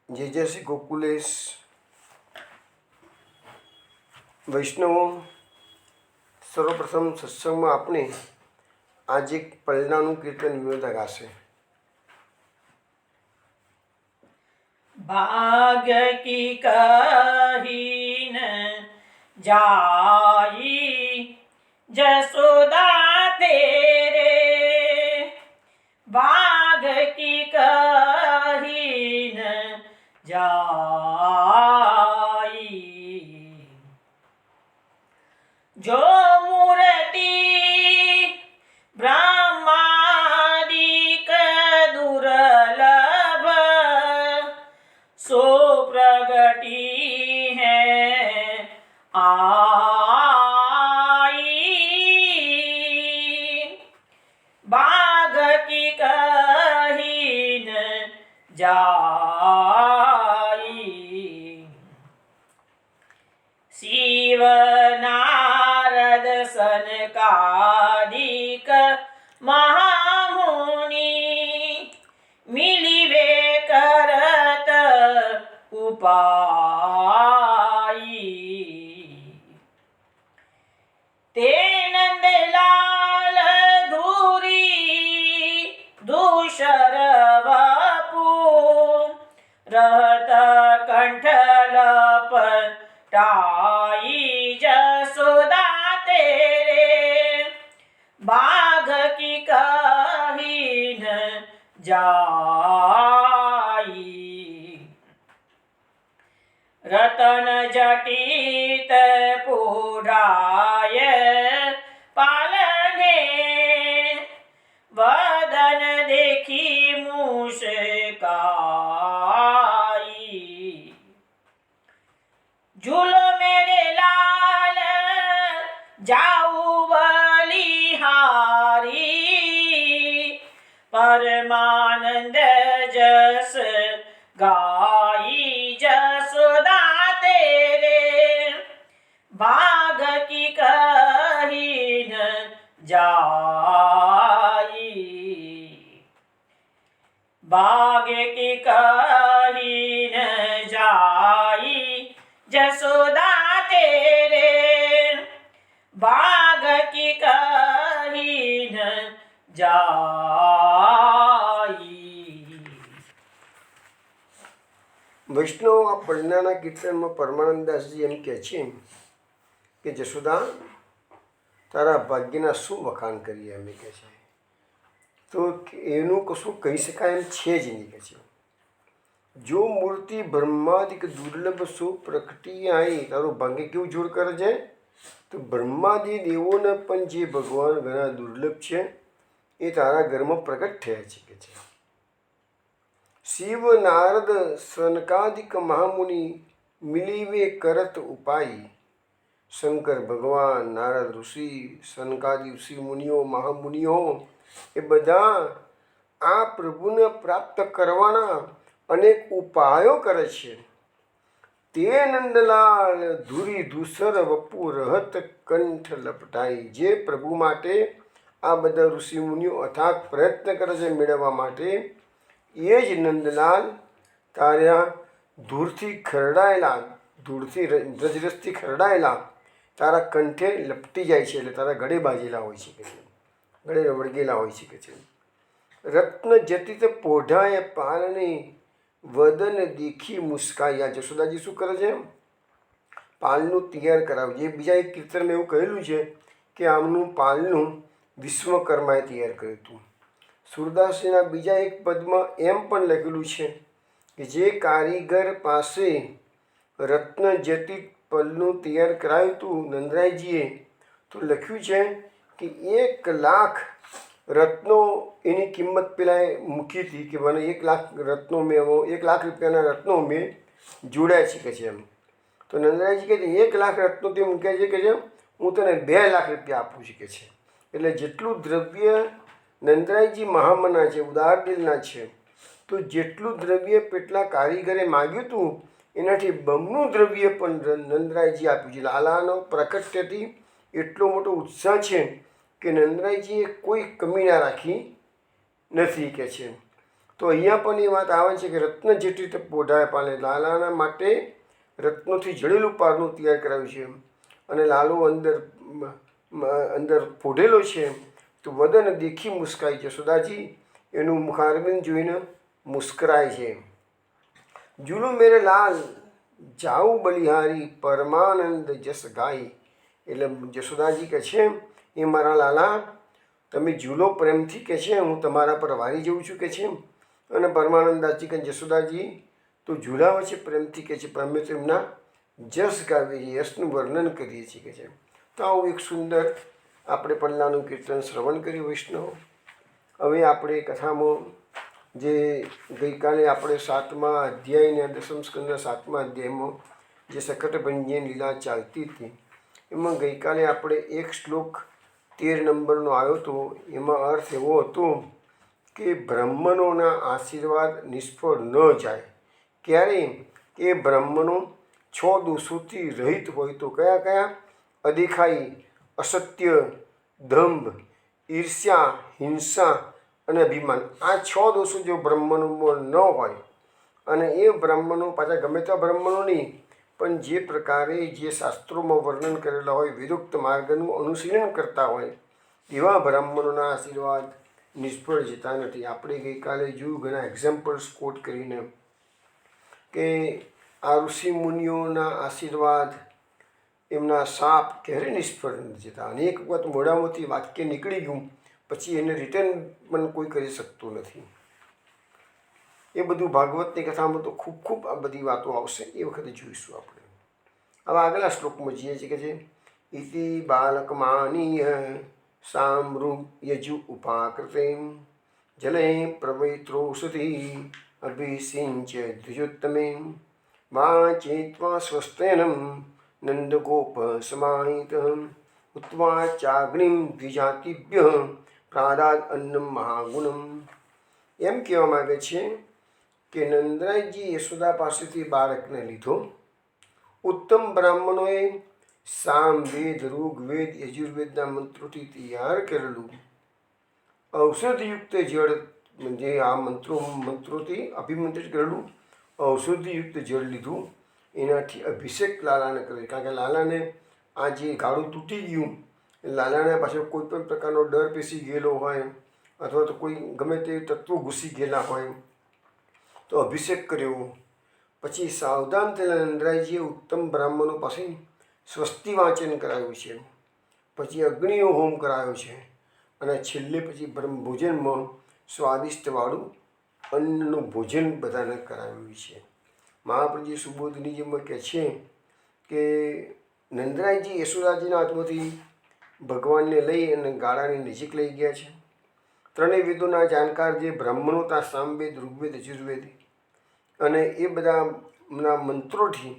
જય શ્રી ગોકુલેશ વૈષ્ણવો, સર્વપ્રથમ સત્સંગમાં આપણે આજે એક પલનાનું કીર્તન વિનોદા ગાશે. भाग्य की कही न जाई जसोदा तेरे, भाग्य की कही न जाई जो मूर्ति ब्रह्मादिक दुर्लभ सो प्रगटी है आई, बाघ की कही न जाई. शिव नारद सनकादिक महामुनि मिलिवे करत उपाई, ते नंदलाल धूरी दूषर वपु रहत कंठल टाई जसोदा तेरे, बाघ की कही न जाई. रतन जटित पुराय पालने, वदन देखी मुस्काई. झूलो मेरे लाल जाऊ बलिहारी, परमानंद जस गाई जसोदा तेरे, बाघ की कही न जाई. बाघ की कही न जाई जसोदा तेरे, बाघ की कही न जाई. વૈષ્ણવ, આ પલનાના કીર્તનમાં પરમાનંદદાસજી એમ કહે છે કે જશોદા, તારા ભાગ્યના શું વખાણ કરીએ અમે, કહે છે. તો એનું કશું કહી શકાય એમ છે જ નહીં, કહે છે. જો મૂર્તિ બ્રહ્માદિક દુર્લભ શું પ્રકટી આઈ, તારું ભાગ્ય કેવું જોડ કરે છે. તો બ્રહ્માદિ દેવોને પણ જે ભગવાન ઘણા દુર્લભ છે એ તારા ઘરમાં પ્રગટ થયા છે, કે છે. શિવ નારદ સનકાદિક મહામુનિ મિલીવે કરત ઉપાય, શંકર ભગવાન, નારદ ઋષિ, સનકાદિ ઋષિ મુનિઓ, મહામુનિઓ એ બધા આ પ્રભુને પ્રાપ્ત કરવાના અનેક ઉપાયો કરે છે. તે નંદલાલ ધુરી ધૂસર વપુ રહત કંઠ લપટાઈ, જે પ્રભુ માટે આ બધા ઋષિ મુનિઓ અથાગ પ્રયત્ન કરે છે મેળવવા માટે, એ જ નંદલાલ તારા ધૂળથી ખરડાયેલા, ધૂળથી રજરસથી ખરડાયેલા તારા કંઠે લપટી જાય છે, એટલે તારા ગળે બાજેલા હોય છે, કે છે. ગળે વળગેલા હોય છે, કે છે. રત્ન જટિત પોઢાએ પાલને વદન દેખી મુસ્કાઈ. આ જશોદાજી શું કરે છે? પાલનું તૈયાર કરાવે છે. બીજા એક કીર્તનમાં એવું કહેલું છે કે આમનું પાલનું વિશ્વકર્માએ તૈયાર કર્યું હતું. સુરદાસજીના બીજા એક પદમાં એમ પણ લખેલું છે કે જે કારીગર પાસે રત્ન જટિત પલનું તૈયાર કરાવ્યું હતું નંદરાયજીએ, તો લખ્યું છે કે 1,00,000 રત્નો એની કિંમત પેલાએ મૂકી હતી, કે મને 1,00,000 રત્નો મેં 1,00,000 રૂપિયાના રત્નો મેં જોડ્યા છે, કે છે એમ. તો નંદરાયજી કહે છે 1,00,000 રત્નો તે મૂક્યા છે, કે છે હું તને 2,00,000 રૂપિયા આપું છું, કે છે. એટલે જેટલું દ્રવ્ય નંદરાયજી મહામના છે, ઉદાર દિલના છે, તો જેટલું દ્રવ્ય પેટલા કારીગરે માગ્યું હતું એનાથી બમણું દ્રવ્ય પણ નંદરાયજી આપ્યું છે. લાલાનો પ્રકટ્યથી એટલો મોટો ઉત્સાહ છે કે નંદરાયજીએ કોઈ કમી ના રાખી નથી, કે છે. તો અહીંયા પણ એ વાત આવે છે કે રત્ન જેટલી તપ પોઢાય પાલે, લાલાના માટે રત્નોથી જડેલું પારણું તૈયાર કરાવ્યું છે. અને લાલો અંદર પોઢેલો છે. તો વદન દેખી મુસ્કાય છે. યશોદાજી એનું મુખારબિંદ જોઈને મુસ્કરાય છે. જુલુ મેરે લાલ જાઉ બલિહારી, પરમાનંદ જસ ગાય. એટલે યશોદાજી કહે છે એ મારા લાલા તમે ઝૂલો પ્રેમથી કે છે, હું તમારા પર વારી જઉં છું કે છે. અને પરમાનંદાજી કે યશોદાજી તો ઝૂલા વચ્ચે પ્રેમથી કે છે, પણ અમે તેમના જસ ગાવીએ છીએ, યશનું વર્ણન કરીએ છીએ કે છે. તો આવું એક સુંદર આપણે પલ્લાનું કીર્તન શ્રવણ કર્યું વૈષ્ણવ. હવે આપણે કથામાં જે ગઈકાલે આપણે 7મા અધ્યાયના 10મ સ્કંદના 7મા અધ્યાયમાં જે શકટભંજન લીલા ચાલતી હતી, એમાં ગઈકાલે આપણે એક શ્લોક 13 નંબરનો આવ્યો હતો. એમાં અર્થ એવો હતો કે બ્રાહ્મણોના આશીર્વાદ નિષ્ફળ ન જાય. ક્યારે? કે બ્રાહ્મણો 6 દોષોથી રહિત હોય. તો કયા કયા? અદેખાઈ, અસત્ય, દંભ, ઈર્ષ્યા, હિંસા અને અભિમાન. આ 6 દોષો જો બ્રાહ્મણોમાં ન હોય, અને એ બ્રાહ્મણો પાછા ગમે તે બ્રાહ્મણો નહીં, પણ જે પ્રકારે જે શાસ્ત્રોમાં વર્ણન કરેલા હોય, વિરુક્ત માર્ગનું અનુશીલન કરતા હોય, એવા બ્રાહ્મણોના આશીર્વાદ નિષ્ફળ જતા નથી. આપણે ગઈકાલે જોયું ઘણા એક્ઝામ્પલ્સ કોટ કરીને કે આ ઋષિ મુનિઓના આશીર્વાદ, એમના શાપ ક્યારે નિષ્ફળ નથી જતા. અને એક વખત મોઢામાંથી વાક્ય નીકળી ગયું પછી એને રિટર્ન પણ કોઈ કરી શકતું નથી. એ બધું ભાગવતની કથામાં તો ખૂબ ખૂબ આ બધી વાતો આવશે, એ વખતે જોઈશું આપણે. હવે આગલા શ્લોકમાં જઈએ છીએ કે છે ઇતિ બાલકમાનીય સામૃ યજુ ઉપાકૃતે જલે પ્રવૈત્રોષધિ અભિષિંચ્ય દ્વિજોત્તમે વાચેત્વા સ્વસ્તેનમ નંદગોપ સમાહિત ઉત્વાચાગ્નિમ દ્વિજાતિભ્ય પ્રાદાદ અન્નમ મહાગુણમ. એમ કહેવા માગે છે કે નંદરાયજી યશોદા પાસેથી બાળકને લીધો. ઉત્તમ બ્રાહ્મણોએ સામવેદ, ઋગ્વેદ, યજુર્વેદના મંત્રોથી તૈયાર કરેલું ઔષધિયુક્ત જળ, જે આ મંત્રોથી અભિમંત્રિત કરેલું ઔષધિયુક્ત જળ લીધું. એનાથી અભિષેક લાલાને કરે. કારણ કે લાલાને આ જે ગાળું તૂટી ગયું, લાલાને પાછળ કોઈ પણ પ્રકારનો ડર પેસી ગયેલો હોય, અથવા તો કોઈ ગમે તે તત્વો ઘૂસી ગયેલા હોય, તો અભિષેક કર્યો. પછી સાવધાન થયેલા નંદરાયજીએ ઉત્તમ બ્રાહ્મણો પાસે સ્વસ્તિ વાંચન કરાવ્યું છે. પછી અગ્નિઓ હોમ કરાયો છે. અને છેલ્લે પછી બ્રહ્મભોજનમાં સ્વાદિષ્ટવાળું અન્નનું ભોજન બધાને કરાવ્યું છે. મહાપ્રભુજી સુબોધનીજીમાં કહે છે કે નંદરાયજી યશોદાજીના હાથમાંથી ભગવાનને લઈ અને ગાળાની નજીક લઈ ગયા છે. ત્રણેય વેદોના જાણકાર જે બ્રાહ્મણો હતા, સામવેદ, ઋગ્વેદ, યજુર્વેદ, અને એ બધાના મંત્રોથી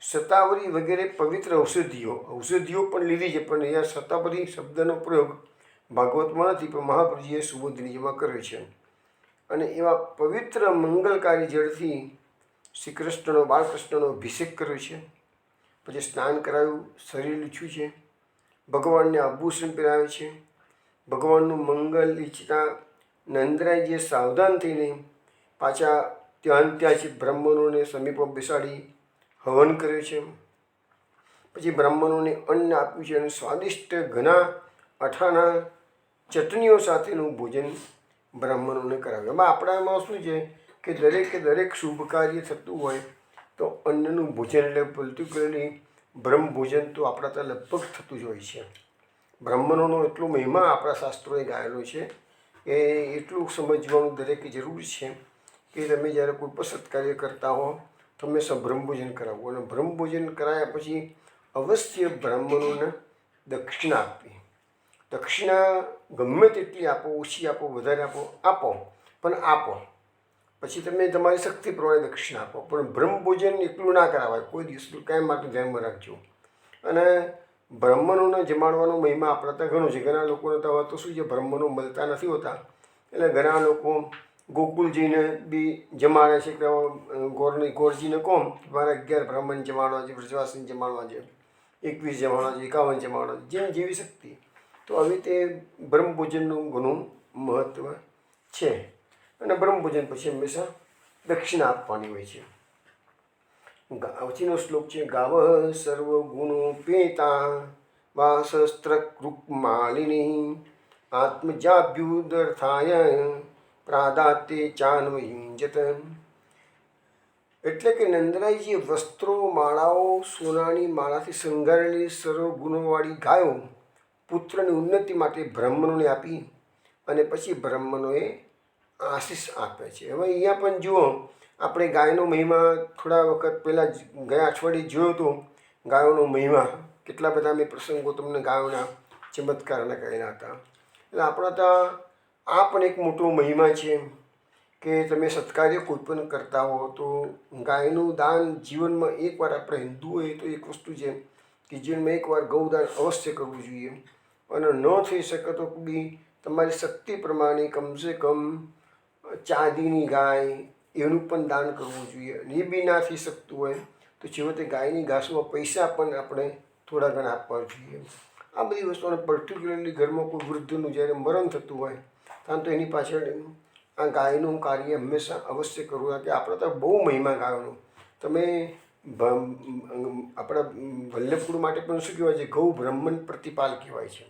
શતાવરી વગેરે પવિત્ર ઔષધિઓ પણ લીધી છે. પણ અહીંયા શતાવરી શબ્દનો પ્રયોગ ભાગવતમાં નથી, પણ મહાપ્રભુજીએ સુબોધનીજીમાં કર્યો છે. અને એવા પવિત્ર મંગલકારી જળથી શ્રી કૃષ્ણનો, બાળકૃષ્ણનો અભિષેક કર્યો છે. પછી સ્નાન કરાવ્યું, શરીર લૂછ્યું છે, ભગવાનને આભૂષણ પહેરાવે છે. ભગવાનનું મંગલ ઈચ્છતા નંદરાયજીએ સાવધાન થઈને પાછા ત્યાં છે બ્રાહ્મણોને સમીપમાં બેસાડી હવન કર્યું છે. પછી બ્રાહ્મણોને અન્ન આપ્યું છે અને સ્વાદિષ્ટ ઘણા અઠાણા ચટણીઓ સાથેનું ભોજન બ્રાહ્મણોને કરાવ્યું. એમાં આપણામાં શું છે કે દરેક શુભ કાર્ય થતું હોય તો અન્નનું ભોજન, એટલે પર્ટિક્યુલરલી બ્રહ્મ ભોજન તો આપણા ત્યાં લગભગ થતું જ હોય છે. બ્રાહ્મણોનો એટલો મહિમા આપણા શાસ્ત્રોએ ગાયેલો છે કે એટલું સમજવાનું દરેકે જરૂર છે કે તમે જ્યારે કોઈ પણ સત્કાર્ય કરતા હો તો હંમેશા બ્રહ્મભોજન કરાવવું. અને બ્રહ્મભોજન કરાયા પછી અવશ્ય બ્રાહ્મણોને દક્ષિણા આપવી. દક્ષિણા ગમે તેટલી આપો, ઓછી આપો, વધારે આપો, પણ આપો. પછી તમે તમારી શક્તિ પ્રમાણે દક્ષિણા આપો, પણ બ્રહ્મભોજન એકલું ના કરાવાય. કોઈ દિવસ કાંઈ માટે ધ્યાનમાં રાખજો. અને બ્રાહ્મણોને જમાડવાનો મહિમા આપણા ત્યાં ઘણો છે. ઘણા લોકોને તો હવે તો શું છે, બ્રાહ્મણો મળતા નથી હોતા, એટલે ઘણા લોકો ગોકુળ જઈને બી જમાડે છે. કે ગોરજીને કહો મારે 11 બ્રાહ્મણ જમાડવા છે, વ્રજવાસીને જમાડવા છે, 21 જમાડવા છે, 51 જમાડવા છે, જેમ જેવી શક્તિ. તો આવી રીતે બ્રહ્મભોજનનું ઘણું મહત્ત્વ છે. અને બ્રહ્મભોજન પછી હંમેશા દક્ષિણા આપવાની હોય છે. પછીનો શ્લોક છે ગાવ સર્વગુણોપેતા વાસસ્ત્રકૃક્માલિની આત્મજાભ્યુદર્થાય પ્રાદાત્ય ચાન્વયુંજત. એટલે કે નંદરાયજી વસ્ત્રો માળાઓ સોનાની માળાથી શણગારેલી સર્વગુણોવાળી ગાયો પુત્રની ઉન્નતિ માટે બ્રાહ્મણોને આપી અને પછી બ્રાહ્મણોએ આશીષ આપે છે. હવે અહીંયા પણ જુઓ, આપણે ગાયનો મહિમા થોડા વખત પહેલાં ગયા અઠવાડિયે જોયો હતો. ગાયોનો મહિમા કેટલા બધા મેં પ્રસંગો તમને ગાયોના ચમત્કારના કહેલા હતા. એટલે આપણા ત્યાં આ પણ એક મોટો મહિમા છે કે તમે સત્કાર્ય કોઈ પણ કરતા હો તો ગાયનું દાન જીવનમાં એકવાર આપણે હિન્દુ હોય તો એક વસ્તુ છે કે જીવનમાં એકવાર ગૌદાન અવશ્ય કરવું જોઈએ. અને ન થઈ શકે તો બી તમારી શક્તિ પ્રમાણે કમસે કમ ચાંદીની ગાય એનું પણ દાન કરવું જોઈએ. અને એ બી ના થઈ શકતું હોય તો છેવટે ગાયની ઘાસમાં પૈસા પણ આપણે થોડા ઘણા આપવા જોઈએ. આ બધી વસ્તુઓને પર્ટિક્યુલરલી ઘરમાં કોઈ વૃદ્ધનું જ્યારે મરણ થતું હોય ત્યાં તો એની પાછળ આ ગાયનું કાર્ય હંમેશા અવશ્ય કરવું. કે આપણે તો બહુ મહિમા ગાયોનો. તમે આપણા વલ્લભપુર માટે પણ શું કહેવાય છે? ગૌ બ્રાહ્મણ પ્રતિપાલ કહેવાય છે.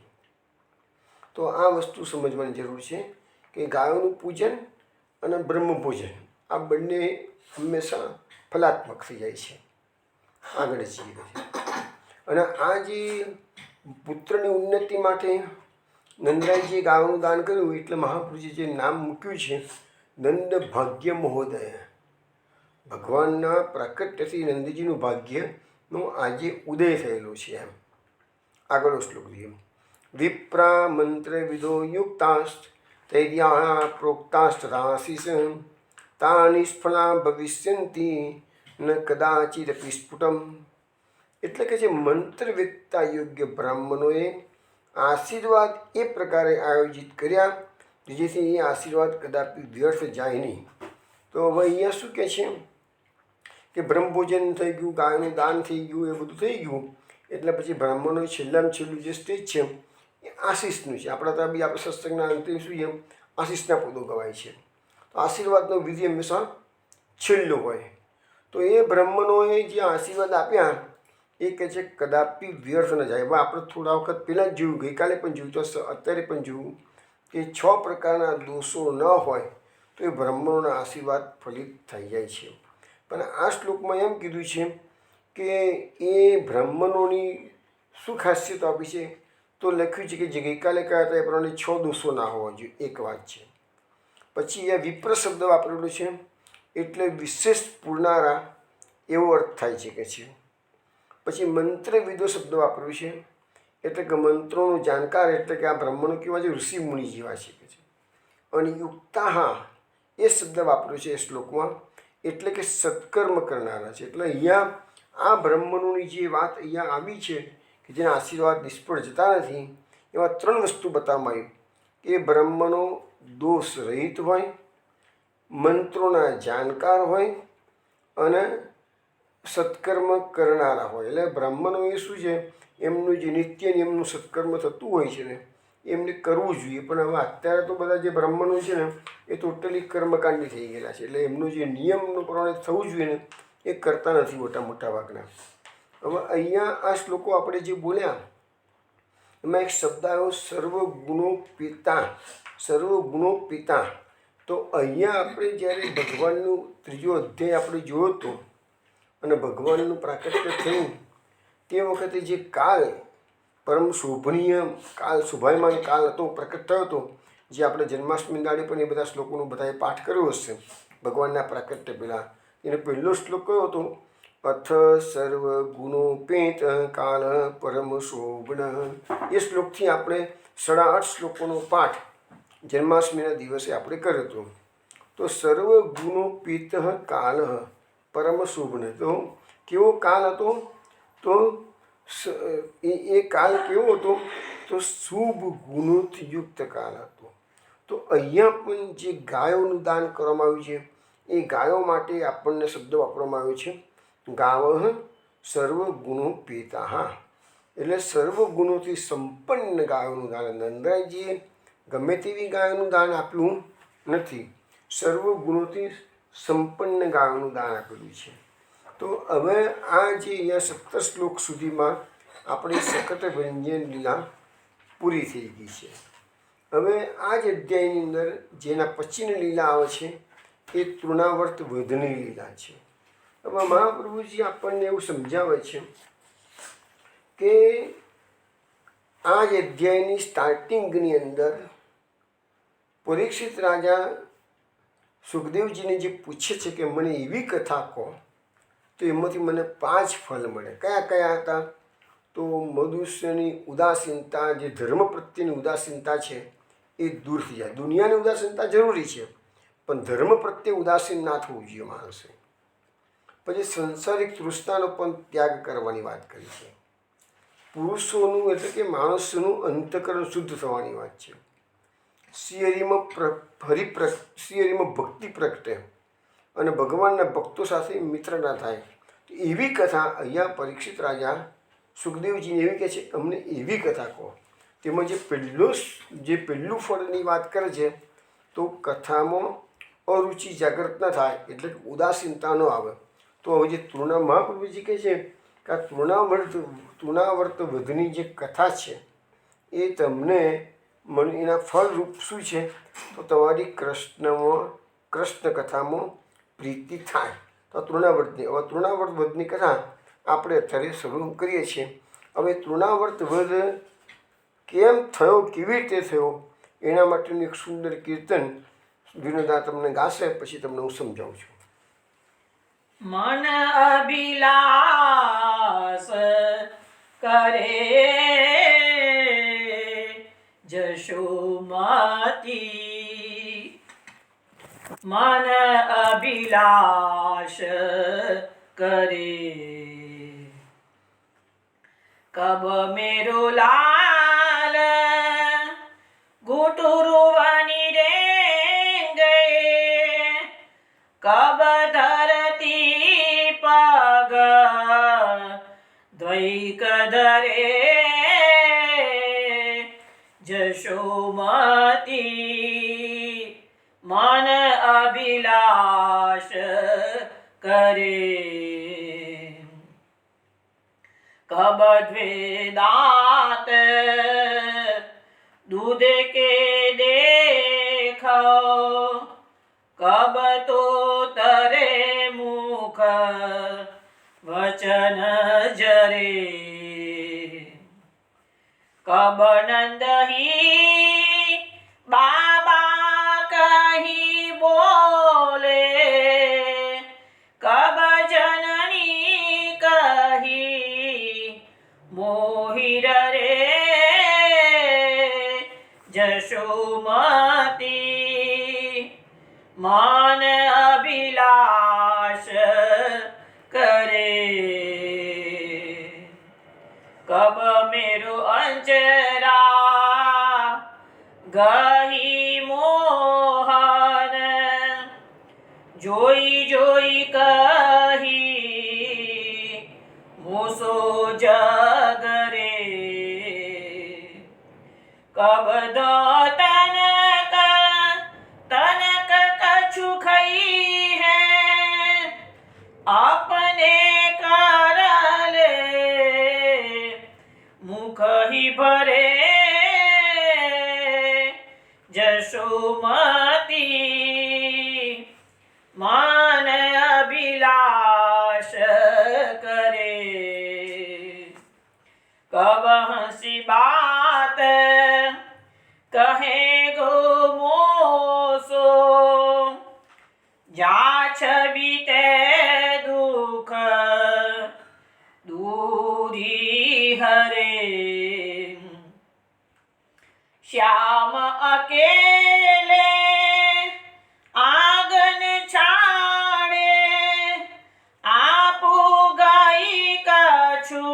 તો આ વસ્તુ સમજવાની જરૂર છે કે ગાયોનું પૂજન અને બ્રહ્મભોજન આ બંને હંમેશા ફલાત્મક થઈ જાય છે. આગળ જઈએ અને આ જે પુત્રની ઉન્નતિ માટે નંદરાયજીએ ગાયોનું દાન કર્યું એટલે મહાપુરુષે જે નામ મૂક્યું છે નંદ ભાગ્ય મહોદય. ભગવાનના પ્રાકટ્યથી નંદજીનું ભાગ્યનો આજે ઉદય થયેલો છે. એમ આગળનો શ્લોક જોઈએ. વિપ્રા મંત્ર વિદો યુક્તાસ્ત તૈર્યા પ્રોક્તાસ્તરાશીષ તા નિષ્ફળા ભવિષ્યંતિ ન કદાચિદપી સ્ફુટમ. એટલે કે જે મંત્રવેત્તા યોગ્ય બ્રાહ્મણોએ આશીર્વાદ એ પ્રકારે આયોજિત કર્યા જેથી એ આશીર્વાદ કદાપી વ્યર્થ જાય નહીં. તો હવે અહીંયા શું કહે છે કે બ્રહ્મભોજન થઈ ગયું, ગાયનું દાન થઈ ગયું, એ બધું થઈ ગયું એટલે પછી બ્રાહ્મણોએ છેલ્લામાં છેલ્લું જે સ્ટેજ છે એ આશીષનું છે. આપણા ત્યાં બી આપણે સત્સંગના અંતે શું છે આશીષના પદો ગવાય છે. તો આશીર્વાદનો વિધિ હંમેશા છેલ્લો હોય. તો એ બ્રાહ્મણોએ જે આશીર્વાદ આપ્યા એ કહે છે કદાપી વ્યર્થ ન જાય. હવે આપણે થોડા વખત પહેલાં જ જોયું, ગઈકાલે પણ જોયું તો અત્યારે પણ જોયું કે 6 પ્રકારના દોષો ન હોય તો એ બ્રાહ્મણોના આશીર્વાદ ફલિત થઈ જાય છે. પણ આ શ્લોકમાં એમ કીધું છે કે એ બ્રાહ્મણોની શું ખાસિયત આપી છે તો લખ્યું છે કે જે ગઈકાલે કહ્યા હતા એ પ્રમાણે 6 દોષો ના હોવા જોઈએ. એક વાત છે. પછી એ વિપ્ર શબ્દ વાપરેલો છે એટલે વિશેષ પૂરનારા એવો અર્થ થાય છે કે છે. પછી મંત્રવિદો શબ્દ વાપર્યો છે એટલે કે મંત્રોનો જાણકાર, એટલે કે આ બ્રાહ્મણો કેવા છે? ઋષિ મુનિ જેવા છે કે છે. અને યુક્તાહા એ શબ્દ વાપર્યો છે એ શ્લોકમાં એટલે કે સત્કર્મ કરનારા છે. એટલે અહીંયા આ બ્રાહ્મણોની જે વાત અહીંયા આવી છે કે જેના આશીર્વાદ નિષ્ફળ જતા નથી એવા 3 વસ્તુ બતાવવામાં આવી કે બ્રાહ્મણો દોષ રહિત હોય, મંત્રોના જાણકાર હોય અને સત્કર્મ કરનારા હોય. એટલે બ્રાહ્મણો એ શું છે એમનું જે નિત્ય નિયમનું સત્કર્મ થતું હોય છે ને એમને કરવું જોઈએ. પણ હવે અત્યારે તો બધા જે બ્રાહ્મણો છે ને એ ટોટલી કર્મકાંડી થઈ ગયેલા છે. એટલે એમનું જે નિયમનું પ્રમાણે થવું જોઈએ ને એ કરતા નથી મોટા ભાગના. હવે અહીંયા આ શ્લોકો આપણે જે બોલ્યા એમાં એક શબ્દ આવ્યો સર્વગુણો પિતા. સર્વગુણો પિતા. તો અહીંયા આપણે જ્યારે ભગવાનનું 3જો અધ્યાય આપણે જોયો હતો અને ભગવાનનું પ્રાકટ્ય થયું તે વખતે જે કાળ પરમ શોભનીય કાળ, શોભાયમાન કાળ હતો, પ્રકટ થયો હતો, જે આપણે જન્માષ્ટમી દાડે પણ એ બધા શ્લોકોનો બધાએ પાઠ કર્યો હશે ભગવાનના પ્રાકટ્ય પહેલાં. એનો પહેલો શ્લોક કયો હતો? અથ સર્વગુણોપેત કાળ પરમ શોભન. એ શ્લોકથી આપણે 8.5 શ્લોકોનો પાઠ જન્માષ્ટમીના દિવસે આપણે કર્યો હતો. તો સર્વગુણોપેત કાળ પરમ શોભન. તો કેવો કાળ હતો? તો એ કાળ કેવો હતો? તો શુભ ગુણોથી યુક્ત કાળ હતો. તો અહીંયા પણ જે ગાયોનું દાન કરવામાં આવ્યું છે એ ગાયો માટે આપણને શબ્દ વાપરવામાં આવ્યો છે ગાવ સર્વગુણોપેતા. એટલે સર્વગુણોથી સંપન્ન ગાયોનું દાન. નંદરાયજીએ ગમે તેવી ગાયોનું દાન આપ્યું નથી. સર્વ ગુણોથી સંપન્ન ગાયોનું દાન આપેલું છે. તો હવે આ જે અહીંયા 17 શ્લોક સુધીમાં આપણી સખત વ્યંજન લીલા પૂરી થઈ ગઈ છે. હવે આ જ અધ્યાયની અંદર જેના પછીની લીલા આવે છે એ તૃણાવર્ત વધની લીલા છે. હવે મહાપ્રભુજી આપણને એવું સમજાવે છે કે આ જ અધ્યાયની સ્ટાર્ટિંગની અંદર પરીક્ષિત રાજા સુખદેવજીને જે પૂછે છે કે મને એવી કથા કહો તો એમાંથી મને 5 ફળ મળે. કયા કયા હતા? તો મનુષ્યની ઉદાસીનતા, જે ધર્મ પ્રત્યેની ઉદાસીનતા છે એ દૂર થઈ જાય. દુનિયાની ઉદાસીનતા જરૂરી છે પણ ધર્મ પ્રત્યે ઉદાસીન ના થવું જોઈએ માણસે. પછી સંસારિક તૃષ્ણાનો પણ ત્યાગ કરવાની વાત કરી છે. પુરુષોનું એટલે કે માણસનું અંતઃકરણ શુદ્ધ થવાની વાત છે. શ્રીહરિમાં શ્રીહરિમાં ભક્તિ પ્રગટે અને ભગવાનના ભક્તો સાથે મિત્રતા થાય. તો એવી કથા અહીંયા પરીક્ષિત રાજા સુખદેવજીને એવી કહે છે કે અમને એવી કથા કહો. તેમાં જે પહેલું ફળની વાત કરે છે તો કથામાં અરુચિ જાગૃત ન થાય એટલે કે ઉદાસીનતા ન આવે. તો હવે જે મહાપ્રભુજી કહે છે કે આ તૃણાવર્ત વધની જે કથા છે એ તમને એના ફળરૂપ શું છે? તો તમારી કૃષ્ણ કથામાં પ્રીતિ થાય. તો તૃણાવર્ત વધની કથા આપણે અત્યારે શરૂ કરીએ છીએ. હવે તૃણાવર્ત વધ કેમ થયો, કેવી રીતે થયો, એના માટેનું એક સુંદર કીર્તન વિનોદા તમને ગાશે, પછી તમને હું સમજાવું છું. મન અભિલાષ કરે જશોમતી, મન અભિલાષ કરે કબ મેરો લાલ ગુટુરુવાની રેંગે, કબ ધરતી પગ દ્વૈક ધરે જશોમતી, મન અભિલાષ કરે કબ દ્વેદાત दूध के देखो, कब तो तरे मुख वचन जरे, कब नंद ही बाबा कही बोले, कब जननी कही मोहिर रे जशोमती, मन अभिलाष करे कब मेरो अंजरा गही मोहन, जोई जोई कही मूसो जगरे, कब दो तनक तनक कछु खई है, अपने कर ले मुख ही भरे जशोमती, मन अभिलाष करे कब हंसी बात कहे गो मोसो, जा छबीते दुख दूरी हरे, श्याम अकेले आंगन छाड़े, आपू गई कछु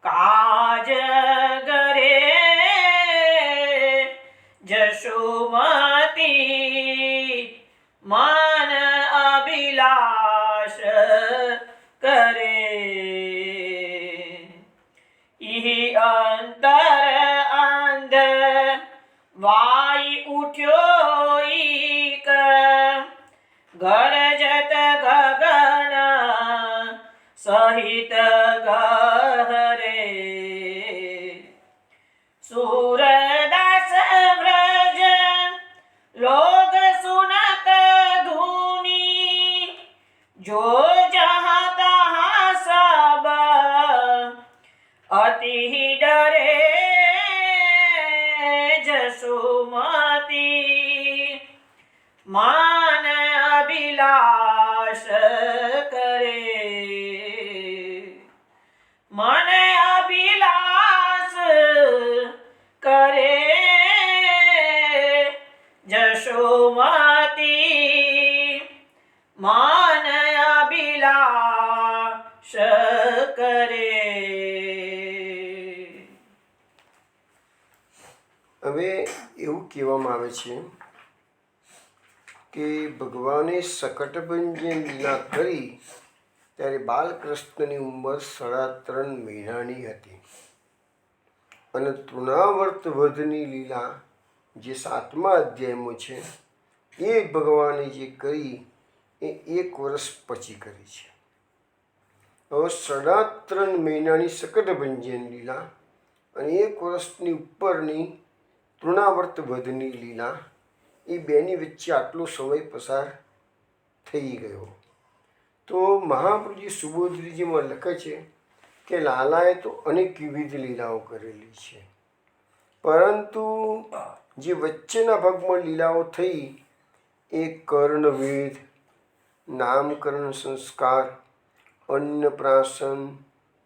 काज गरे जशोमती, मन अभिलाष करे इहि अंतर अंध वाई उठ्यो ई સહિત ગહરે सूरदास व्रज लोग सुनत धुनी जो जहाँ तहाँ सब अति डरे जसुमती मान अभिलाष करे मन अभिलाष करे जशोमती मान अभिलाष करे. હવે એવું કહેવામાં આવે છે કે ભગવાને શકટભંજન લીલા કરી ત્યારે બાલકૃષ્ણની ઉંમર 3.5 મહિનાની હતી અને તૃણાવર્ત વધની લીલા જે 7મા અધ્યાયમાં છે એ ભગવાને જે કરી એ 1 વર્ષ પછી કરી છે. હવે 3.5 મહિનાની શકટભંજન લીલા અને 1 વર્ષની ઉપરની તૃણાવર્ત વધની લીલા એ બેની વચ્ચે આટલો સમય પસાર થઈ ગયો. તો મહાપ્રભુજી સુબોધજીમાં લખે છે કે લાલાએ તો અનેકવિધ લીલાઓ કરેલી છે, પરંતુ જે વચ્ચેના ભાગમાં લીલાઓ થઈ એ કર્ણવેદ, નામકરણ સંસ્કાર, અન્નપ્રાશન,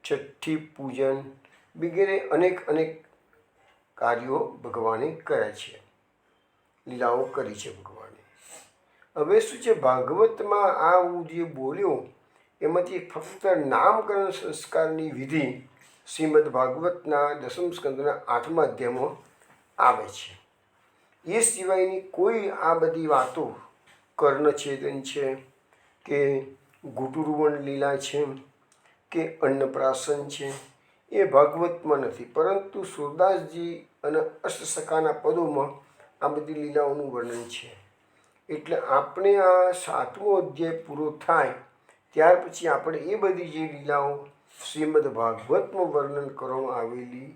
છઠ્ઠી પૂજન વગેરે અનેક કાર્યો ભગવાને કર્યા છે, લીલાઓ કરી છે ભગવાને. હવે શું છે, ભાગવતમાં આ હું જે બોલ્યો એમાંથી ફક્ત નામકરણ સંસ્કારની વિધિ શ્રીમદ ભાગવતના 10મ સ્કંદના 8મા અધ્યાયમાં આવે છે. એ સિવાયની કોઈ આ બધી વાતો કર્ણછેદન છે કે ગુટુરુવન લીલા છે કે અન્નપ્રાશન છે એ ભાગવતમાં નથી, પરંતુ સુરદાસજી અને અષ્ટસખાના પદોમાં આ બધી લીલાઓનું વર્ણન છે. એટલે આપણે આ 7મો અધ્યાય પૂરો થાય ત્યાર પછી આપણે એ બધી જે લીલાઓ શ્રીમદ ભાગવતમાં વર્ણન કરવામાં આવેલી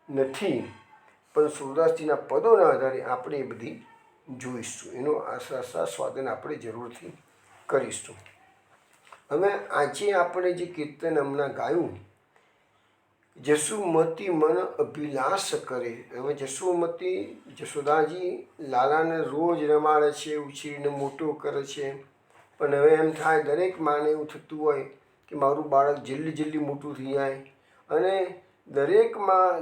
નથી પણ સુરદાસજીના પદોના આધારે આપણે એ બધી જોઈશું, એનો સ્વાદન આપણે જરૂરથી કરીશું. હવે આજે આપણે જે કીર્તન હમણાં ગાયું, જસુમતી મન અભિલાષ કરે. હવે જસુમતી જશોદાજી લાલાને રોજ રમાડે છે, ઉછીને મોટો કરે છે, પણ હવે એમ થાય દરેક માને એવું થતું હોય કે મારું બાળક જલ્દી મોટું થઈ જાય અને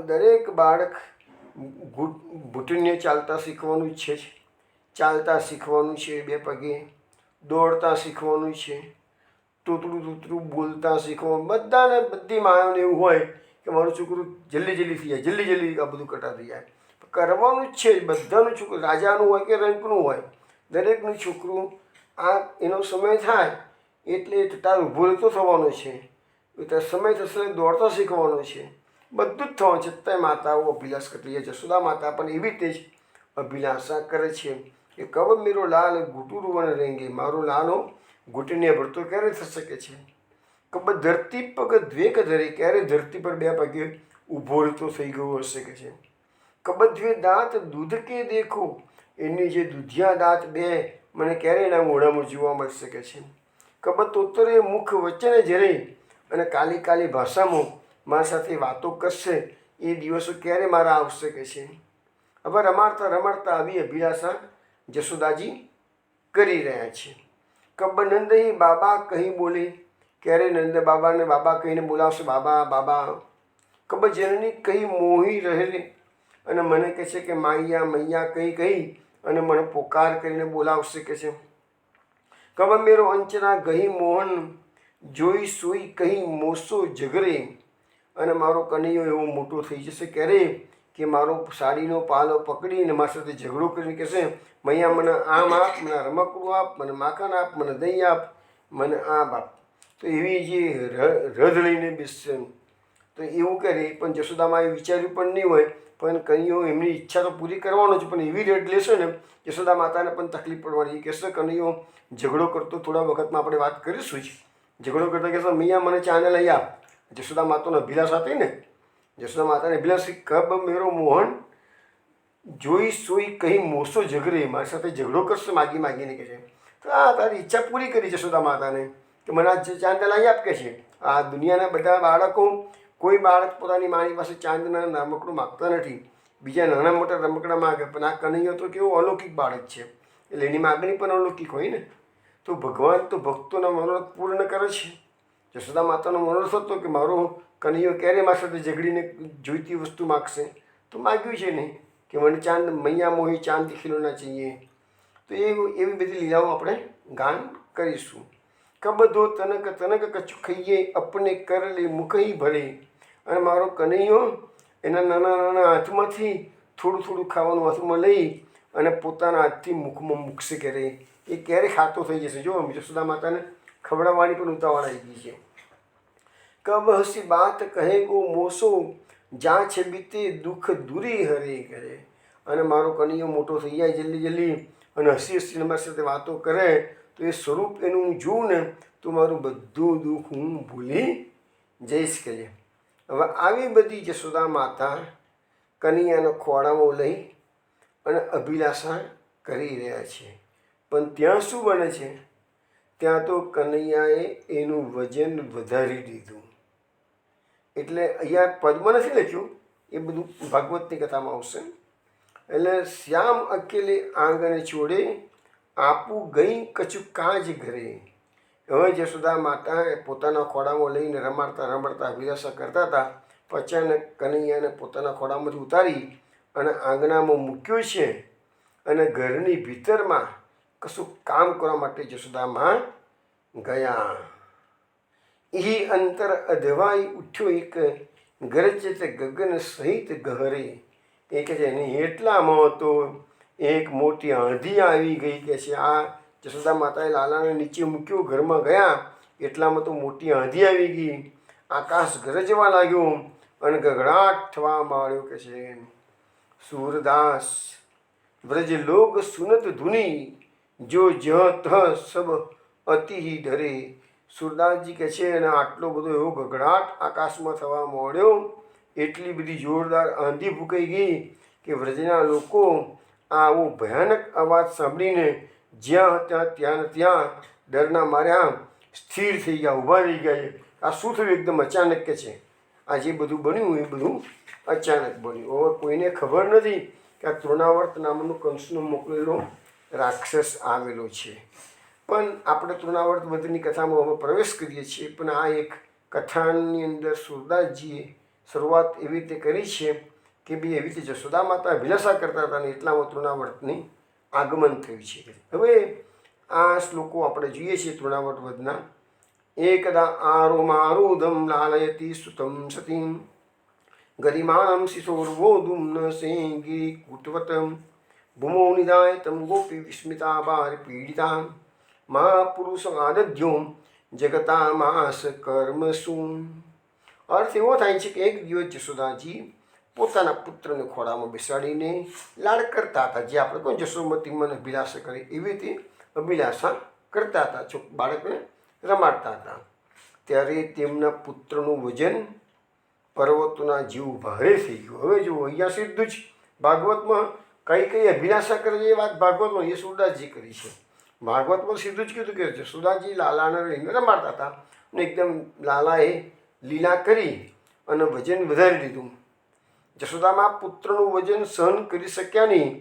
દરેક બાળક ઘૂંટણીએ ચાલતા શીખવાનું ઈચ્છે છે, ચાલતા શીખવાનું છે, 2 પગે દોડતા શીખવાનું છે, તૂતરું બોલતા શીખવાનું. બધી માયાઓને એવું હોય કે મારું છોકરું જલ્દી થઈ જાય, જલ્દી આ બધું કટા થઈ જાય. કરવાનું જ છે, બધાનું છોકરું રાજાનું હોય કે રંકનું હોય, દરેકનું છોકરું આ એનો સમય થાય એટલે તાર ઊભો રહેતો થવાનો છે, સમય થશે દોડતા શીખવાનો છે, બધું જ થવાનું છે. છતાંય માતાઓ અભિલાષ કરતી જાય. જશોદા માતા પણ એવી રીતે જ અભિલાષા કરે છે કે કબ મેરો લાલ ઘૂંટુરુવન રેંગે, મારો લાલો ઘૂંટણીએ ભરતો ક્યારે થઈ શકે છે. કબ ધરતી પગ દ્વેક ધરે, ક્યારે ધરતી પર 2 પગે ઊભો રહેતો થઈ ગયો હશે કે છે. કબ દ્વે દાંત દૂધ કે દેખો, એની જે દૂધિયા દાંત 2 મને ક્યારે એના મોઢામાં જોવા મળી શકે છે. કબ તોતરે મુખ વચને જરે, અને કાલી ભાષામાં મારા સાથે વાતો કરશે એ દિવસો ક્યારે મારા આવશે કે છે. હવે રમાડતા આવી અભિલાષા જશોદાજી કરી રહ્યા છે. કબ નંદહી બાબા કહી બોલે, ક્યારે નંદ બાબાને બાબા કહીને બોલાવશે, બાબા. કબ જનની કહી મોહી રહેલે, અને મને કહે છે કે મૈયા કહી અને મને પોકાર કરીને બોલાવશે કે છે. કબ મેરો અંચના ગહી મોહન જોઈ સોઈ કહી મોસો જગરે, અને મારો કનૈયો એવો મોટો થઈ જશે ક્યારે કે મારો સાડીનો પાલો પકડીને મારી સાથે ઝઘડો કરીને કહેશે, મૈયા મને આમ આપ, મને રમકડું આપ, મને માખણ આપ, મને દહીં આપ, મને આમ આપ. તો એવી જે રધ લઈને બેસશે. તો એવું કરે, પણ જશોદામાં એ વિચાર્યું પણ નહીં હોય, પણ કનૈયો એમની ઈચ્છા તો પૂરી કરવાનો છે, પણ એવી રડ લેશે ને જશોદા માતાને પણ તકલીફ પડવાની. કહેશે કનૈયો ઝઘડો કરતો, થોડા વખતમાં આપણે વાત કરીશું જ, ઝઘડો કરતા કહેશો મૈયા મને ચાંદ લઈ આપ. જશોદા માતાનો અભિલાષ હતી ને, જશોદા માતાને અભિલાષ કબ મેરો મોહન જોઈ સોઈ કહી મોસો ઝઘડે, મારી સાથે ઝઘડો કરશે માગી માગીને કહે છે. તો આ તારી ઈચ્છા પૂરી કરી જશોદા માતાને કે મને આ ચાંદ લાવી આપ કે છે. આ દુનિયાના બધા બાળકો, કોઈ બાળક પોતાની માની પાસે ચાંદના રમકડું માગતા નથી, બીજા નાના મોટા રમકડા માગે. પણ આ કનૈયો તો કેવો અલૌકિક બાળક છે, એટલે એની માગણી પણ અલૌકિક હોય ને. તો ભગવાન તો ભક્તોના મનોરથ પૂર્ણ કરે છે. જશોદા માતાનો મનોરથ હતો કે મારો કનૈયો ક્યારે મારી સાથે ઝઘડીને જોઈતી વસ્તુ માગશે, તો માગ્યું છે નહીં કે મને ચાંદ મૈયા મોહી ચાંદ ખીલોના चाहिए. તો એવી બધી લીલાઓ આપણે ગાન કરીશું. કબધો તનક તનક કચું ખાઈએ અપને કર લે મુખઈ ભરે. અને મારો કનૈયો એના નાના નાના હાથમાંથી થોડું થોડું ખાવાનું હાથમાં લઈ અને પોતાના હાથથી મુખમાં મૂકશે. ક્યારે એ ક્યારે ખાતો થઈ જશે. જો જશોદા માતાને ખવડાવવાની પણ ઉતાવળ આવી ગઈ છે. કબ હસી બાત કહે ગો મોસો જ્યાં છે બીતે દુઃખ દૂરી હરે કરે. અને મારો કનૈયો મોટો થઈ જાય જલ્દી જલ્દી અને હસી હસીને મારી સાથે વાતો કરે, તો એ સ્વરૂપ એનું હું જોઉં ને તો મારું બધું દુઃખ હું ભૂલી જઈશ કે. હવે આવી બધી જશોદા માતા કનૈયાનો ખોળામાં લઈ અને અભિલાષા કરી રહ્યા છે. પણ ત્યાં શું બને છે? ત્યાં તો કનૈયાએ એનું વજન વધારી દીધું. એટલે અહીંયા પદમાં નથી લખ્યું, એ બધું ભાગવતની કથામાં આવશે. એટલે શ્યામ અકેલે આંગણે છોડે આપું ગઈ કચું કાજ ઘરે. હવે જશોદા માતા પોતાના ખોળામાં લઈને રમાડતા રમાડતા અભિલાષા કરતા હતા. અચાનક કનૈયાને પોતાના ખોળામાંથી ઉતારી અને આંગણામાં મૂક્યો છે. અને ઘરની ભીતરમાં કશું કામ કરવા માટે જશોદામાં ગયા. એ અંતર અધવાઈ ઉઠ્યો એક ગરજે તે ગગન સહિત ગહરે. એ કહે છે એની એટલામાં તો એક મોટી આંધી આવી ગઈ કે છે. આ જશોદા માતાએ લાલાને નીચે મૂક્યો, ઘરમાં ગયા એટલામાં તો મોટી આંધી આવી ગઈ. આકાશ ગરજવા લાગ્યો અને ગગડાટ થવા માંડ્યો કે છે. સૂરદાસ વ્રજ લોગ સુનત ધુની જો જહ તહ સબ અતિ ही ડરે. સુરદાસજી કહે છે અને આટલો બધો એવો ગગડાટ આકાશમાં થવા માંડ્યો, એટલી બધી જોરદાર આંધી ફૂંકાઈ ગઈ કે વ્રજના લોકો આવો ભયાનક અવાજ સાંભળીને જ્યાં હતા ત્યાં ત્યાં ડરના માર્યા સ્થિર થઈ ગયા, ઊભા રહી ગયા. આ શું થયું? એકદમ અચાનક કે છે. આ જે બધું બન્યું એ બધું અચાનક બન્યું. હવે કોઈને ખબર નથી કે આ તૃણાવર્ત નામનું કંસનો મોકલેલો રાક્ષસ આવેલો છે. પણ આપણે તૃણાવર્ત બધીની કથામાં હવે પ્રવેશ કરીએ છીએ. પણ આ એક કથાની અંદર સુરદાસજીએ શરૂઆત એવી રીતે કરી છે કે બી એવી રીતે જશોદા માતા અભિલાષા કરતા હતા ને એટલામાં તૃણાવર્તની આગમન થયું છે. હવે આ શ્લોકો આપણે જોઈએ છીએ તૃણાવર્ત વધના. એકદા આરોમારૂઢમ લાલયતિ સુતમ સતીમ ગરિમામ શિશોર્વોદુમ ન સેંગી કુટવતમ ભૂમો નિદાય તમ ગોપી વિસ્મિતા બાર પીડિતા મહાપુરુષ આદધ્યો જગતામાસ કર્મસું. અર્થ એવો થાય છે કે એક દિવસ જશોદાજી પોતાના પુત્રને ખોળામાં બેસાડીને લાડ કરતા હતા. જે આપણે કોઈ જશોમતી મને અભિલાષા કરી એવી રીતે અભિલાષા કરતા હતા. બાળકને રમાડતા હતા. ત્યારે તેમના પુત્રનું વજન પર્વતોના જેવું ભારે થઈ ગયું. હવે જુઓ અહીંયા સીધું જ ભાગવતમાં કઈ કઈ અભિલાષા કરે છે એ વાત ભાગવતમાં એ સુરદાસજી કરી છે. ભાગવતમાં સીધું જ કીધું કે જશોદાજી લાલાને લઈને રમાડતા હતા અને એકદમ લાલાએ લીલા કરી અને વજન વધારી દીધું. જશોદામાં પુત્રનું વજન સહન કરી શક્યા નહીં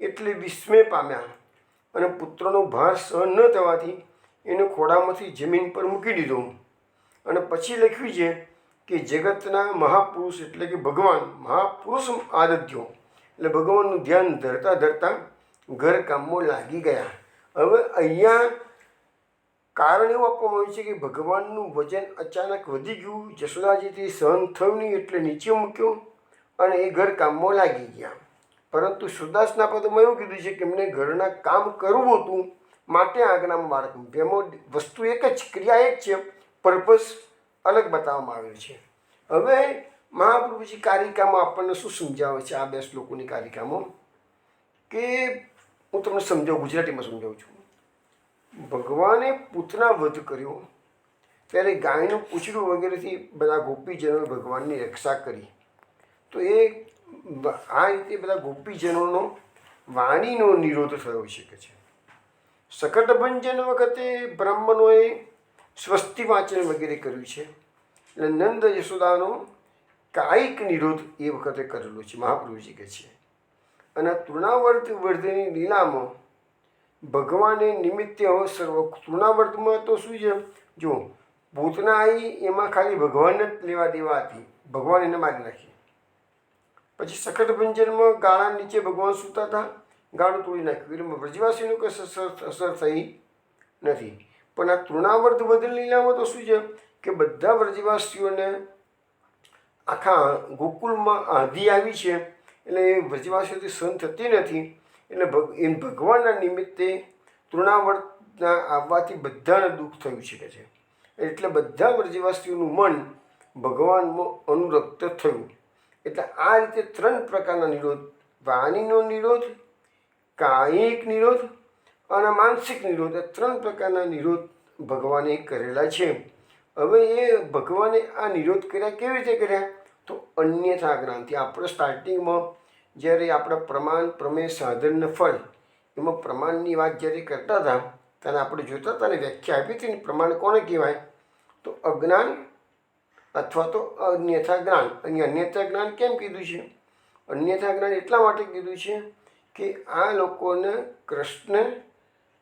એટલે વિસ્મય પામ્યા અને પુત્રનો ભાર સહન ન થવાથી એને ખોળામાંથી જમીન પર મૂકી દીધો. અને પછી લખ્યું છે કે જગતના મહાપુરુષ એટલે કે ભગવાન મહાપુરુષ આદધ્યો એટલે ભગવાનનું ધ્યાન ધરતા ધરતા ઘર કામમાં લાગી ગયા. હવે અહીંયા કારણ એવું આપવામાં આવ્યું છે કે ભગવાનનું વજન અચાનક વધી ગયું, જશોદાજીથી સહન થયું નહીં એટલે નીચે મૂક્યો અને એ ઘર કામમાં લાગી ગયા. પરંતુ સુરદાસના પદમાં એવું કીધું છે કે એમને ઘરના કામ કરવું હતું માટે આજ્ઞામાં બાળક. બેમાં વસ્તુ એક જ, ક્રિયા એક છે, પર્પઝ અલગ બતાવવામાં આવેલું છે. હવે મહાપ્રભુજી કારિકામાં આપણને શું સમજાવે છે આ બે શ્લોકોની કારિકામાં, કે હું તમને સમજાવું, ગુજરાતીમાં સમજાવું છું. ભગવાને પૂતના વધ કર્યો ત્યારે ગાયનું પૂંછડું વગેરેથી બધા ગોપીજનોએ ભગવાનની રક્ષા કરી. તો આ રીતે બધા ગોપીજનોનો વાણીનો નિરોધ થયો શકે છે. શકટભંજન વખતે બ્રાહ્મણોએ સ્વસ્તિ વાંચન વગેરે કર્યું છે. એટલે નંદ યશોદાનો કાયિક નિરોધ એ વખતે કરેલો છે, મહાપ્રભુજી કહે છે. અને તૃણાવર્ત વર્ધની લીલામાં ભગવાને નિમિત્તે સર્વ. તૃણાવર્તમાં તો શું છે, જો ભૂતના આવી એમાં ખાલી ભગવાનને જ લેવા દેવા હતી, ભગવાન એને મારી નાખી. પછી શકટભંજનમાં ગાળા નીચે ભગવાન સૂતા હતા, ગાળું તોડી નાખ્યું, એટલે વ્રજવાસીનું કંઈ અસર થઈ નથી. પણ આ તૃણાવર્ત વર્ધન લીલામાં તો શું છે કે બધા વ્રજવાસીઓને આખા ગોકુળમાં આંધી આવી છે, એટલે એ વ્રજવાસીઓથી સહન થતી નથી. એટલે ભગવાનના નિમિત્તે તૃણાવર્તના આવવાથી બધાને દુઃખ થયું શકે છે. એટલે બધા વ્રજવાસીઓનું મન ભગવાનમાં અનુરક્ત થયું. એટલે આ રીતે 3 પ્રકારના નિરોધ: વાણીનો નિરોધ, કાયિક નિરોધ અને માનસિક નિરોધ. 3 પ્રકારના નિરોધ ભગવાને કરેલા છે. હવે એ ભગવાને આ નિરોધ કર્યા કેવી રીતે કર્યા? તો અન્યથા જ્ઞાનથી. આપણે સ્ટાર્ટિંગમાં જ્યારે આપણા પ્રમાણ, પ્રમેય, સાધન ને ફળ, એમાં પ્રમાણની વાત જ્યારે કરતા હતા ત્યારે આપણે જોતા હતા ને વ્યાખ્યા આપી હતી ને, પ્રમાણ કોને કહેવાય? તો અજ્ઞાન અથવા તો અન્યથા જ્ઞાન. અહીં અન્યથા જ્ઞાન કેમ કીધું છે? અન્યથા જ્ઞાન એટલા માટે કીધું છે કે આ લોકોને કૃષ્ણ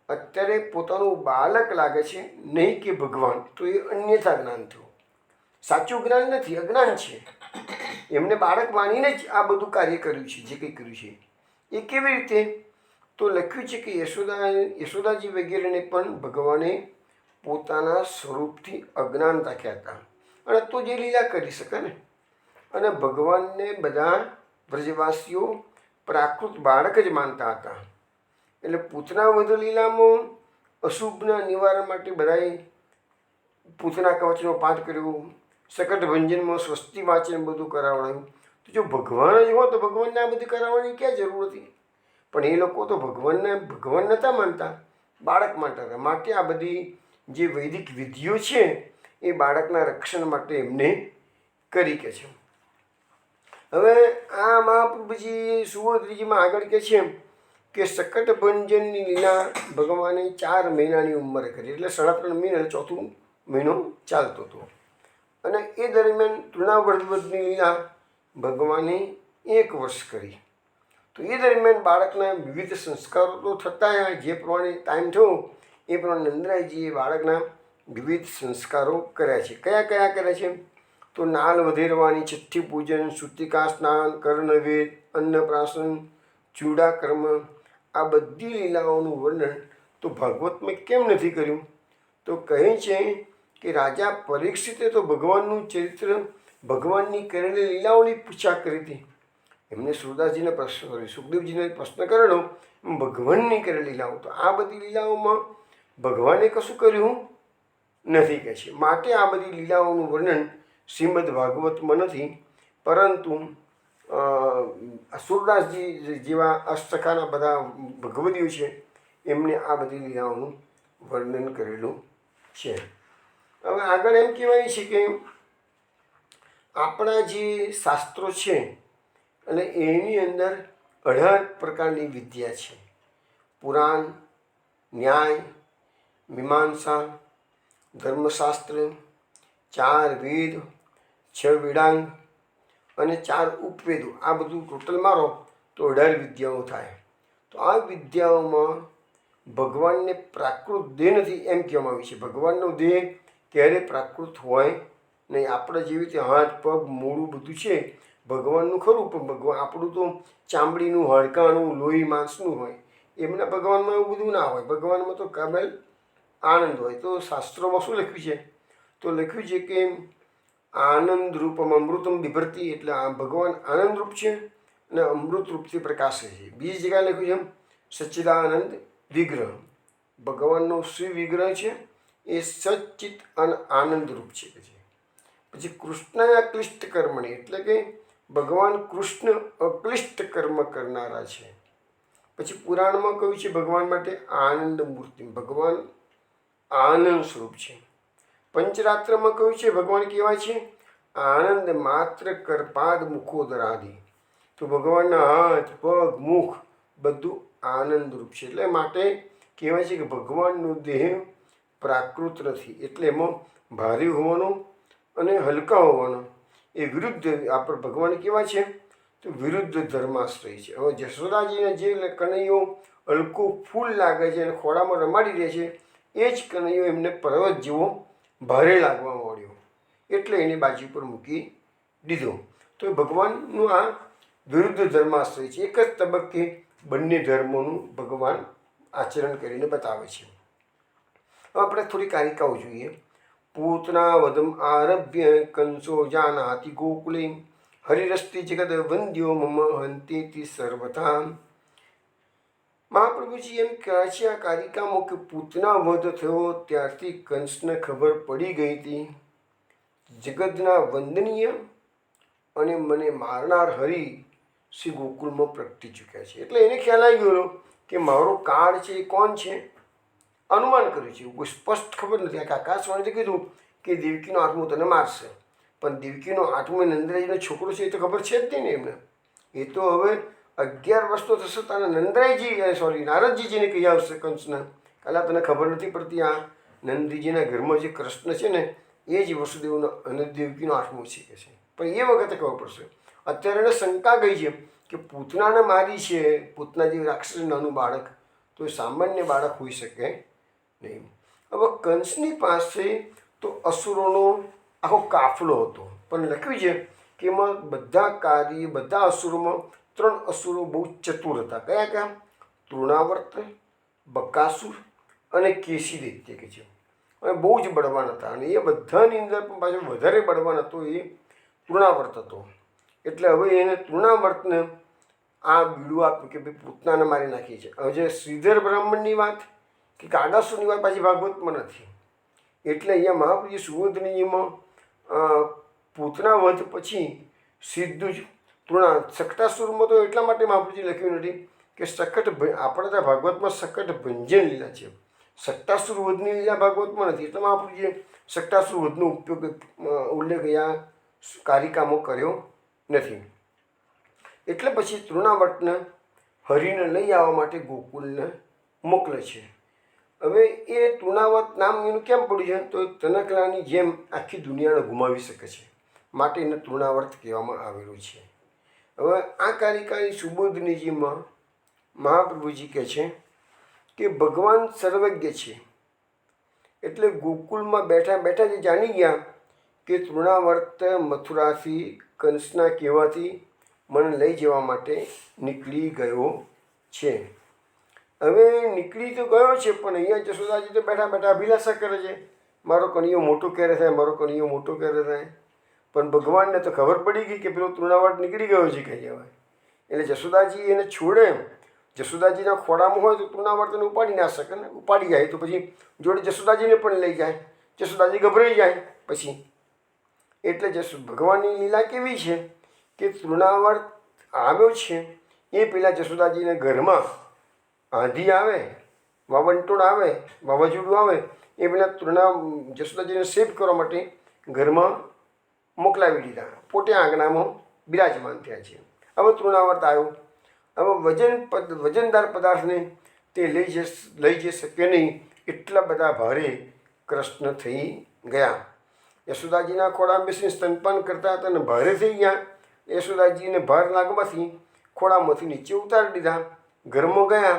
અત્યારે પોતાનું બાળક લાગે છે, નહીં કે ભગવાન. તો એ અન્યથા જ્ઞાન થયું, સાચું જ્ઞાન નથી, અજ્ઞાન છે. એમને બાળક માનીને જ આ બધું કાર્ય કર્યું છે, જે કંઈ કર્યું છે. એ કેવી રીતે? તો લખ્યું છે કે યશોદાજી વગેરેને પણ ભગવાને પોતાના સ્વરૂપથી અજ્ઞાન રાખ્યા હતા, અને તો જે લીલા કરી શકે ને. અને ભગવાનને બધા વ્રજવાસીઓ પ્રાકૃત બાળક જ માનતા હતા. એટલે પૂતના વધ લીલામાં અશુભના નિવારણ માટે બધાએ પૂતના કવચનો પાઠ કર્યો, શકટભંજનમાં સ્વસ્તિ વાંચન બધું કરાવડાયું. તો જો ભગવાન જ હોય તો ભગવાનને આ બધી કરાવવાની ક્યાં જરૂર હતી? પણ એ લોકો તો ભગવાન નહોતા માનતા, બાળક માનતા હતા. માટે આ બધી જે વૈદિક વિધિઓ છે એ બાળકના રક્ષણ માટે એમને કરી કે છે. હવે આ મહાપ્રભુજી સુવોધરીજીમાં આગળ કહે છે કે શકટભંજનની લીલા ભગવાને 4 મહિનાની ઉંમરે કરી. એટલે 3.5 મહિના, 4થો મહિનો ચાલતો હતો. અને એ દરમિયાન તૃણાવર્તની લીલા ભગવાને 1 વર્ષ કરી. તો એ દરમિયાન બાળકના વિવિધ સંસ્કારો તો થતા, જે પ્રમાણે ટાઈમ થયો એ પ્રમાણે નંદરાયજીએ બાળકના વિવિધ સંસ્કારો કર્યા છે. કયા કયા કર્યા છે? તો નાલ વધેરવાની, છઠ્ઠી પૂજન, સૂતિકા સ્નાન, કર્ણવેદ, અન્નપ્રાશન, ચૂડાકર્મ, આ બધી લીલાઓનું વર્ણન તો ભાગવતમાં કેમ નથી કર્યું? તો કહે છે કે રાજા પરીક્ષિતે તો ભગવાનનું ચરિત્ર, ભગવાનની કરેલી લીલાઓની પૂછા કરી હતી. એમને સુરદાસજીને પ્રશ્ન કર્યો, સુખદેવજીને પ્રશ્ન કરેલો ભગવાનની કરેલી લીલાઓ. તો આ બધી લીલાઓમાં ભગવાને કશું કર્યું નથી કહે છે. માટે આ બધી લીલાઓનું વર્ણન શ્રીમદ ભાગવતમાં નથી, પરંતુ સુરદાસજી જેવા અષ્ટકાના બધા ભગવદીઓ છે એમને આ બધી લીલાઓનું વર્ણન કરેલું છે. હવે આગળ એમ કહેવાય છે કે આપણા જે શાસ્ત્રો છે અને એની અંદર 18 પ્રકારની વિદ્યા છે. પુરાણ, ન્યાય, મીમાંસા, ધર્મશાસ્ત્ર, 4 વેદ, 6 વેદાંગ અને 4 ઉપવેદો. આ બધું ટોટલ મારો તો 18 વિદ્યાઓ થાય. તો આ વિદ્યાઓમાં ભગવાનને પ્રાકૃત દેહ નથી એમ કહેવામાં આવ્યું છે. ભગવાનનો દેહ ક્યારે પ્રાકૃત હોય નહીં. આપણે જેવી રીતે હાથ, પગ, મોઢું બધું છે ભગવાનનું ખરું, પણ ભગવાન આપણું તો ચામડીનું, હાડકાનું, લોહી, માંસનું હોય. એમના ભગવાનમાં એવું બધું ના હોય. ભગવાનમાં તો કેવલ આનંદ હોય. તો શાસ્ત્રોમાં શું લખ્યું છે? તો લખ્યું છે કે આનંદ રૂપમ અમૃતમ બિભરતી. એટલે આ ભગવાન આનંદરૂપ છે અને અમૃત રૂપથી પ્રકાશે છે. બીજી જગ્યાએ લખ્યું છે સચ્ચિદાનંદ વિગ્રહ. ભગવાનનો શ્રી વિગ્રહ છે એ સચ્ચિત અને આનંદરૂપ છે. પછી કૃષ્ણ અક્લિષ્ટ કર્મણી, એટલે કે ભગવાન કૃષ્ણ અક્લિષ્ટ કર્મ કરનારા છે. પછી પુરાણમાં કહ્યું છે ભગવાન માટે આનંદ મૂર્તિ, ભગવાન આનંદ સ્વરૂપ છે. પંચરાત્રમાં કહ્યું છે ભગવાન કેવા છે? આનંદ માત્ર કરપાદ મુખોદરાદી. તો ભગવાનના હાથ પગ મુખ બધું આનંદરૂપ છે. એટલે માટે કહેવાય છે કે ભગવાનનો દેહ પ્રાકૃત નથી, એટલે એમાં ભારે હોવાનો અને હલકા હોવાનો એ વિરુદ્ધ આપણે ભગવાન કેવા છે? તો વિરુદ્ધ ધર્માશ્રય છે. હવે જશોદાજીને જે કનૈયો હલકું ફૂલ લાગે છે અને ખોળામાં રમાડી દે છે, એ જ કનૈયો એમને પર્વત જેવો ભારે લાગવા માંડ્યો, એટલે એની બાજુ પર મૂકી દીધો. તો ભગવાનનું આ વિરુદ્ધ ધર્માશ્રય છે. એક જ તબક્કે બંને ધર્મોનું ભગવાન આચરણ કરીને બતાવે છે. હવે આપણે થોડી કારિકાઓ જોઈએ. પૂતના વધમ આરભ્ય કંસો જાનાતિ ગોકુલે હરિરસ્તિ જગદ વંદ્યો મમ હંતેતિ સર્વથા. મહાપ્રભુજી એમ કહે છે આ કારિકામાં કે પૂતના વધ થયો ત્યારથી કંસને ખબર પડી ગઈ હતી જગતના વંદનીય અને મને મારનાર હરિ શ્રી ગોકુળમાં પ્રગટી ચૂક્યા છે. એટલે એને ખ્યાલ આવી ગયો કે મારો કાળ છે એ કોણ છે, અનુમાન કર્યું છે. કોઈ સ્પષ્ટ ખબર નથી. આ આકાશવાણીથી કીધું કે દેવકીનો આત્મો તને મારશે, પણ દેવકીનો આત્મો નંદરાયજીનો છોકરો છે એ તો ખબર છે જ નહીં ને એમને. એ તો હવે 11 વર્ષનો થશે તારે નંદરાયજી નારદજીને કહી આવશે કંસને, કાલા તને ખબર નથી પડતી આ નંદજીના ઘરમાં જે કૃષ્ણ છે ને એ જ વસુદેવનો અને દેવકીનો આત્મો છે કે છે. પણ એ વખતે ખબર પડશે. અત્યારે એને શંકા ગઈ છે કે પૂતનાને મારી છે, પૂતના જેવી રાક્ષસ નાનું બાળક, તો એ સામાન્ય બાળક હોઈ શકે નહીં. હવે કંસની પાસે તો અસુરોનો આખો કાફલો હતો, પણ લખ્યું છે કે એમાં બધા અસુરોમાં 3 અસુરો બહુ ચતુર હતા. કયા કયા? તૃણાવર્ત, બકાસુર અને કેસી દૈત્ય કે છે. અને બહુ જ બળવાન હતા. અને એ બધાની અંદર પણ પાછો વધારે બળવાન હતો એ તૃણાવર્ત હતો. એટલે હવે એને તૃણાવર્તને આ બીડું આપ્યું કે ભાઈ પૂતનાને મારી નાખી છે. હવે જે શ્રીધર બ્રાહ્મણની વાત કે કાગાસુરની વાત પાછી ભાગવતમાં નથી. એટલે અહીંયા મહાપ્રભુજી સુબોધનીજીમાં પૂતના વધ પછી સીધું જ સકટાસુરમાં તો એટલા માટે મહાપ્રભુજી લખ્યું નથી કે આપણે ત્યાં ભાગવતમાં સકટ ભંજન લીલા છે. સકટાસુર વધની લીલા ભાગવતમાં નથી. એટલે મહાપ્રભુજીએ સકટાસુર વધનો ઉલ્લેખ અહીંયા કારિકામાં કર્યો નથી. એટલે પછી તૃણાવર્તને હરિને લઈ આવવા માટે ગોકુલને મોકલે છે. હવે એ તૃણાવર્ત નામ એનું કેમ પડ્યું છે? તો તનકલાની જેમ આખી દુનિયાને ગુમાવી શકે છે, માટે એને તૃણાવર્ત કહેવામાં આવેલું છે. હવે આ કારિકાની સુબોધનીજીમાં મહાપ્રભુજી કહે છે કે ભગવાન સર્વજ્ઞ છે. એટલે ગોકુળમાં બેઠા બેઠા જે જાણી ગયા કે તૃણાવર્ત મથુરાથી કંસના કહેવાથી મને લઈ જવા માટે નીકળી ગયો છે. હવે નીકળી તો ગયો છે, પણ અહીંયા જશોદાજી તો બેઠા બેઠા અભિલાષા કરે છે મારો કનૈયો મોટો ક્યારે થાય, મારો કનૈયો મોટો ક્યારે થાય. પણ ભગવાનને તો ખબર પડી ગઈ કે પેલો તૃણાવર્ત નીકળી ગયો છે કહી જવાય. એટલે જશોદાજી એને છોડે, જશોદાજીના ખોળામાં હોય તો તૃણાવર્તને ઉપાડી ના શકે ને, ઉપાડી જાય તો પછી જોડે જશોદાજીને પણ લઈ જાય. જશોદાજી ગભરાઈ જાય પછી. એટલે ભગવાનની લીલા કેવી છે કે તૃણાવર્ત આવ્યો છે એ પહેલાં જશોદાજીને ઘરમાં આંધી આવે, વાવંટોળ આવે, વાવાઝોડું આવે, એ પહેલાં જશોદાજીને સેફ કરવા માટે ઘરમાં મોકલાવી દીધા. પોતે આંગણામાં બિરાજમાન થયા છે. હવે તૃણાવર્ત આવ્યો. હવે વજનદાર પદાર્થને તે લઈ જઈ શકે નહીં, એટલા બધા ભારે કૃષ્ણ થઈ ગયા. યશોદાજીના ખોળામાં બેસીને સ્તનપાન કરતા હતા અને ભારે થઈ ગયા. યશોદાજીને ભાર લાગવાથી ખોળામાંથી નીચે ઉતારી દીધા, ઘરમાં ગયા.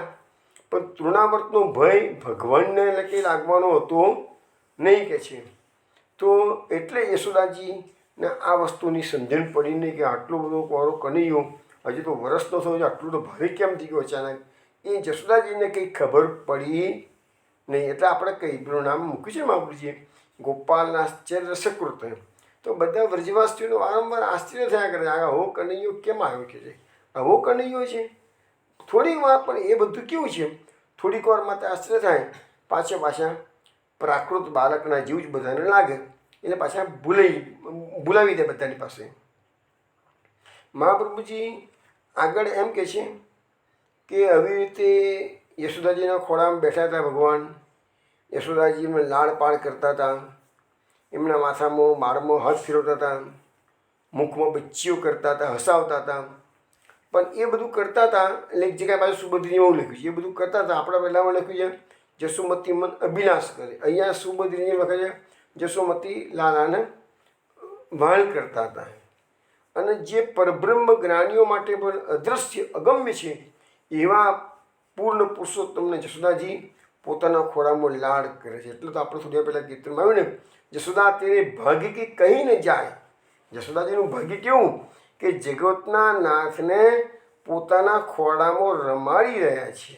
પણ તૃણાવર્તનો ભય ભગવાનને લખી લાગવાનો હતો નહીં કે છે. તો એટલે યશોદાજીને આ વસ્તુની સમજણ પડી નહીં કે આટલો બધો મારો કનૈયો હજી તો વરસનો થયો છે, આટલું તો ભારે કેમ થઈ ગયો અચાનક. એ જશોદાજીને કંઈ ખબર પડી નહીં. એટલે આપણે કંઈ પેલું નામ મૂક્યું છે મહાપ્રભુજીએ ગોપાલનાશ્ચર્ય રસકૃત. તો બધા વ્રજવાસીઓનો વારંવાર આશ્ચર્ય થયા કરે, આવો કનૈયો કેમ આવ્યો કે છે, આવો કનૈયો છે. થોડીક વાર પણ એ બધું કેવું છે, થોડીક વાર માટે આશ્ચર્ય થાય, પાછા પ્રાકૃત બાળકના જેવું જ બધાને લાગે, એટલે પાછા ભૂલાવી દે બધાની પાસે. મહાપ્રભુજી આગળ એમ કહે છે કે આવી રીતે યશોદાજીના ખોળામાં બેઠા હતા ભગવાન, યશોદાજીને લાડ પાડ કરતા હતા. એમના માથામાં માળમાં હાથ ફેરવતા હતા, મુખમાં બચ્ચીઓ કરતા હતા, હસાવતા હતા. પણ એ બધું કરતા હતા એટલે એક જગ્યાએ પાછું સુભદ્રીને એવું લખ્યું છે, એ બધું કરતા હતા. આપણા પહેલાંમાં લખ્યું છે જસુમતી મન અભિલાષ કરે. અહીંયા સુભદ્રીને લખે છે જસુમતી લાલાને વહાલ કરતા હતા. અને જે પરબ્રહ્મ જ્ઞાનીઓ માટે પણ અદ્રશ્ય અગમ્ય છે એવા પૂર્ણ પુરુષોત્તમને જશોદાજી પોતાના ખોળામાં લાડ કરે છે. એટલે તો આપણે થોડી વાર પહેલાં કીર્તનમાં આવ્યું ને, જશોદા તેરે ભાગ્ય કે કહી ન જાય. જશોદાજીનું ભાગ્ય કેવું કે જગતના નાથને પોતાના ખોળામાં રમાડી રહ્યા છે.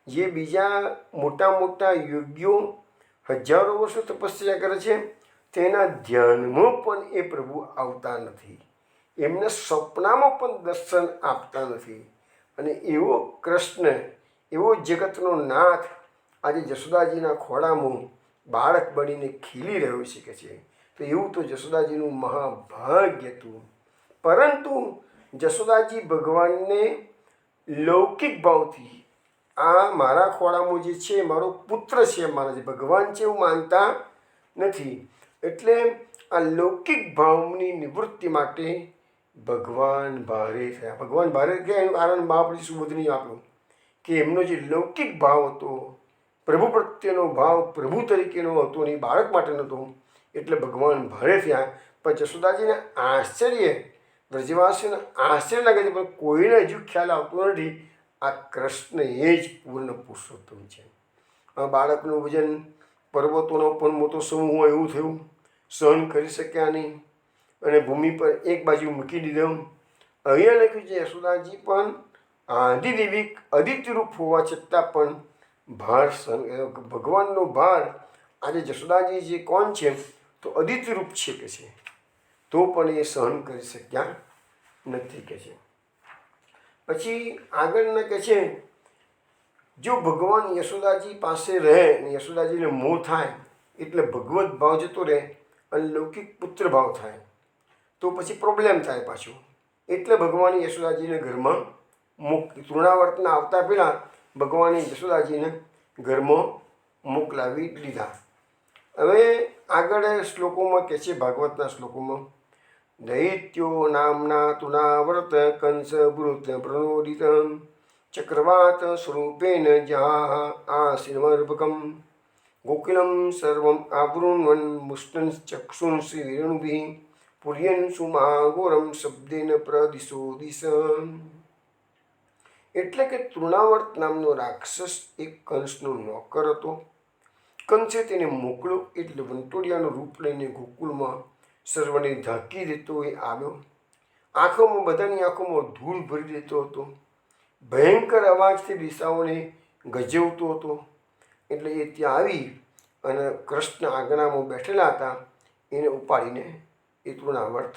જે બીજા મોટા મોટા યોગ્યો હજારો વર્ષો તપસ્યા કરે છે તેના ધ્યાનમાં પણ એ પ્રભુ આવતા નથી, એમને સપનામાં પણ દર્શન આપતા નથી. અને એવો કૃષ્ણ, એવો જગતનો નાથ આજે જશોદાજીના ખોળામાં બાળક બનીને ખીલી રહ્યો છે કે છે. તો એવું તો જશોદાજીનું મહાભાગ્ય હતું. પરંતુ જશોદાજી ભગવાનને લૌકિક ભાવથી આ મારા ખોળામાં જે છે મારો પુત્ર છે, મારા જે ભગવાન છે એવું માનતા નથી. એટલે આ લૌકિક ભાવની નિવૃત્તિ માટે ભગવાન ભારે થયા. ભગવાન ભારે થયા એનું કારણ મહાપ્રભુ સુબોધની આપ્યું કે એમનો જે લૌકિક ભાવ હતો, પ્રભુ પ્રત્યેનો ભાવ પ્રભુ તરીકેનો હતો અને બાળક માટે નહોતો, એટલે ભગવાન ભારે થયા. પણ જશોદાજીને આશ્ચર્ય, વ્રજવાસીઓને આશ્ચર્ય લાગે છે, પણ કોઈને હજુ ખ્યાલ આવતો નથી આ કૃષ્ણ એ જ પૂર્ણ પુરુષોત્તમ છે. આ બાળકનું વજન પર્વતોનો પણ મોટો સમૂહ હોય એવું થયું, સહન કરી શક્યા નહીં અને ભૂમિ પર એક બાજુ મૂકી દીધો. અહીંયા લખ્યું છે યશોદાજી પણ આદિદેવી અદિત્યરૂપ હોવા છતાં પણ ભાર સહન, ભગવાનનો ભાર આજે જશોદાજી જે કોણ છે તો અદિત્યરૂપ છે કે છે, તો પણ એ સહન કરી શક્યા નથી કે છે. પછી આગળના કહે છે જો ભગવાન યશોદાજી પાસે રહે અને યશોદાજીને મોહ થાય એટલે ભગવત ભાવ જતો રહે અને લૌકિક પુત્ર ભાવ થાય તો પછી પ્રોબ્લેમ થાય પાછું. એટલે ભગવાને યશોદાજીને ઘરમાં તૃણાવર્તના આવતા પહેલાં ભગવાને યશોદાજીને ઘરમાં મોકલાવી દીધા. હવે આગળ શ્લોકોમાં કહે છે, ભાગવતના શ્લોકોમાં, દૈત્યો નામના તૃણાવર્ત કંસ ભૃત પ્રણોદિત ચક્રવાત સ્વરૂપેણ જહાહ આશીર્વર્ભકમ ગોકુલમ સર્વમ આવૃણવન મુષ્ટન ચક્ષુંસી વેણુભિ પુર્યન સુમાઘોરમ શબ્દેન પ્રદિશો દિશ. એટલે કે તૃણાવર્ત નામનો રાક્ષસ એક કંસનો નોકર હતો. કંસે તેને મોકલ્યો એટલે વંટોડિયાનું રૂપ લઈને ગોકુળમાં સર્વને ઢાંકી દેતો એ આવ્યો. આંખોમાં, બધાની આંખોમાં ધૂળ ભરી દેતો હતો. ભયંકર અવાજથી દિશાઓને ગજવતો હતો. એટલે એ ત્યાં આવી અને કૃષ્ણ આંગણામાં બેઠેલા હતા એને ઉપાડીને એ તૃણાવર્ત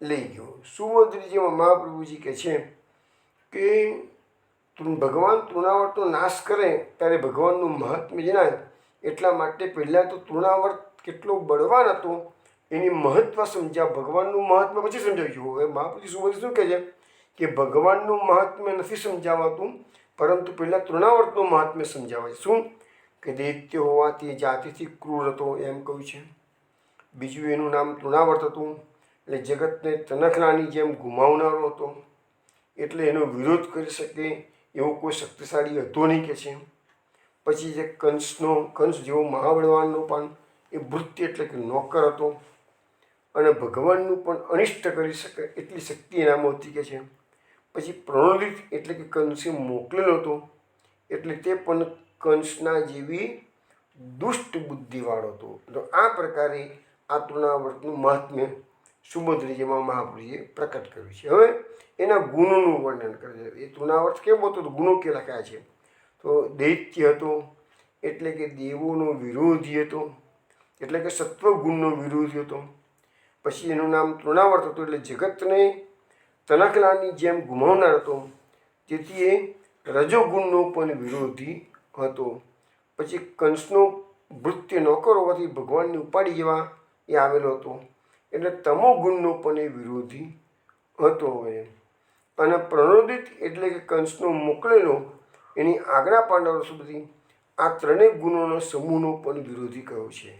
લઈ ગયો. સુભદ્રીજીમાં મહાપ્રભુજી કહે છે કે ભગવાન તૃણાવર્તનો નાશ કરે ત્યારે ભગવાનનું મહાત્મ્ય જણાય. એટલા માટે પહેલાં તો તૃણાવર્ત કેટલો બળવાન હતો એની મહત્ત્વ સમજ્યા, ભગવાનનું મહાત્મ્ય પછી સમજાવ્યું. હવે મહાપ્રભુ સુભદ્રી શું કહે છે કે ભગવાનનું મહાત્મ્ય નથી સમજાવાતું, પરંતુ પહેલાં તૃણાવર્તનું મહાત્મ્ય સમજાવે છે. શું કે દૈત્ય હોવાથી જાતિથી ક્રૂર હતો એમ કહ્યું છે. બીજું એનું નામ તૃણાવર્ત હતું એટલે જગતને તનખલાની જેમ ગુમાવનારો હતો, એટલે એનો વિરોધ કરી શકે એવો કોઈ શક્તિશાળી હતો નહીં કે છે. પછી જે કંસ જેવો મહાબળવાનનો પણ એ ભૃત્ય એટલે કે નોકર હતો અને ભગવાનનું પણ અનિષ્ટ કરી શકે એટલી શક્તિ એનામાં હતી કે છે. પછી પ્રણોદિત એટલે કે કંસે મોકલેલો હતો એટલે તે પણ કંસના જેવી દુષ્ટ બુદ્ધિવાળો હતો. તો આ પ્રકારે આ તૃણાવર્તનું મહાત્મ્ય સુભદ્રીજીમાં મહાપ્રભુએ પ્રકટ કર્યું છે. હવે એના ગુણોનું વર્ણન કરે છે. એ તૃણાવર્ત કેવો હતો, ગુણો કે લખ્યા છે. તો દૈત્ય હતો એટલે કે દેવોનો વિરોધી હતો, એટલે કે સત્વગુણનો વિરોધી હતો. પછી એનું નામ તૃણાવર્ત હતું એટલે જગતને તનખલાની જેમ ગુમાવનાર હતો, તેથી એ રજોગુણનો પણ વિરોધી હતો. પછી કંસનો ભૃત્ય નોકર હોવાથી ભગવાનને ઉપાડી જવા એ આવેલો હતો, એટલે તમો ગુણનો પણ એ વિરોધી હતો. અને પ્રણોદિત એટલે કે કંસનો મોકલેલો એની આજ્ઞા પાંડવો સુધી આ ત્રણેય ગુણોના સમૂહનો પણ વિરોધી કયો છે.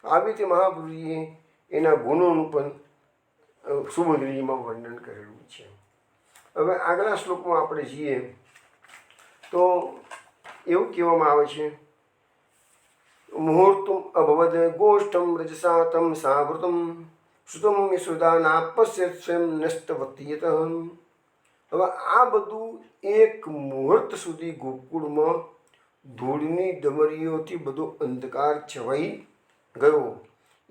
આવી રીતે મહાપ્રભુજીએ એના ગુણોનું પણ સુબોધનીજીમાં વર્ણન કરેલું છે. હવે આગલા શ્લોકમાં આપણે જઈએ તો એવું કહેવામાં આવે છે, મુહૂર્તમ અભવદ ગોષ્ઠમ રજસા તમ સાવૃતમ સુતમ યશોદાનાપસ્ય સ્વયં નષ્ટવતીયત. હવે આ બધું એક મુહૂર્ત સુધી ગોકુળમાં ધૂળની ડમરીઓથી બધો અંધકાર છવાઈ ગયો.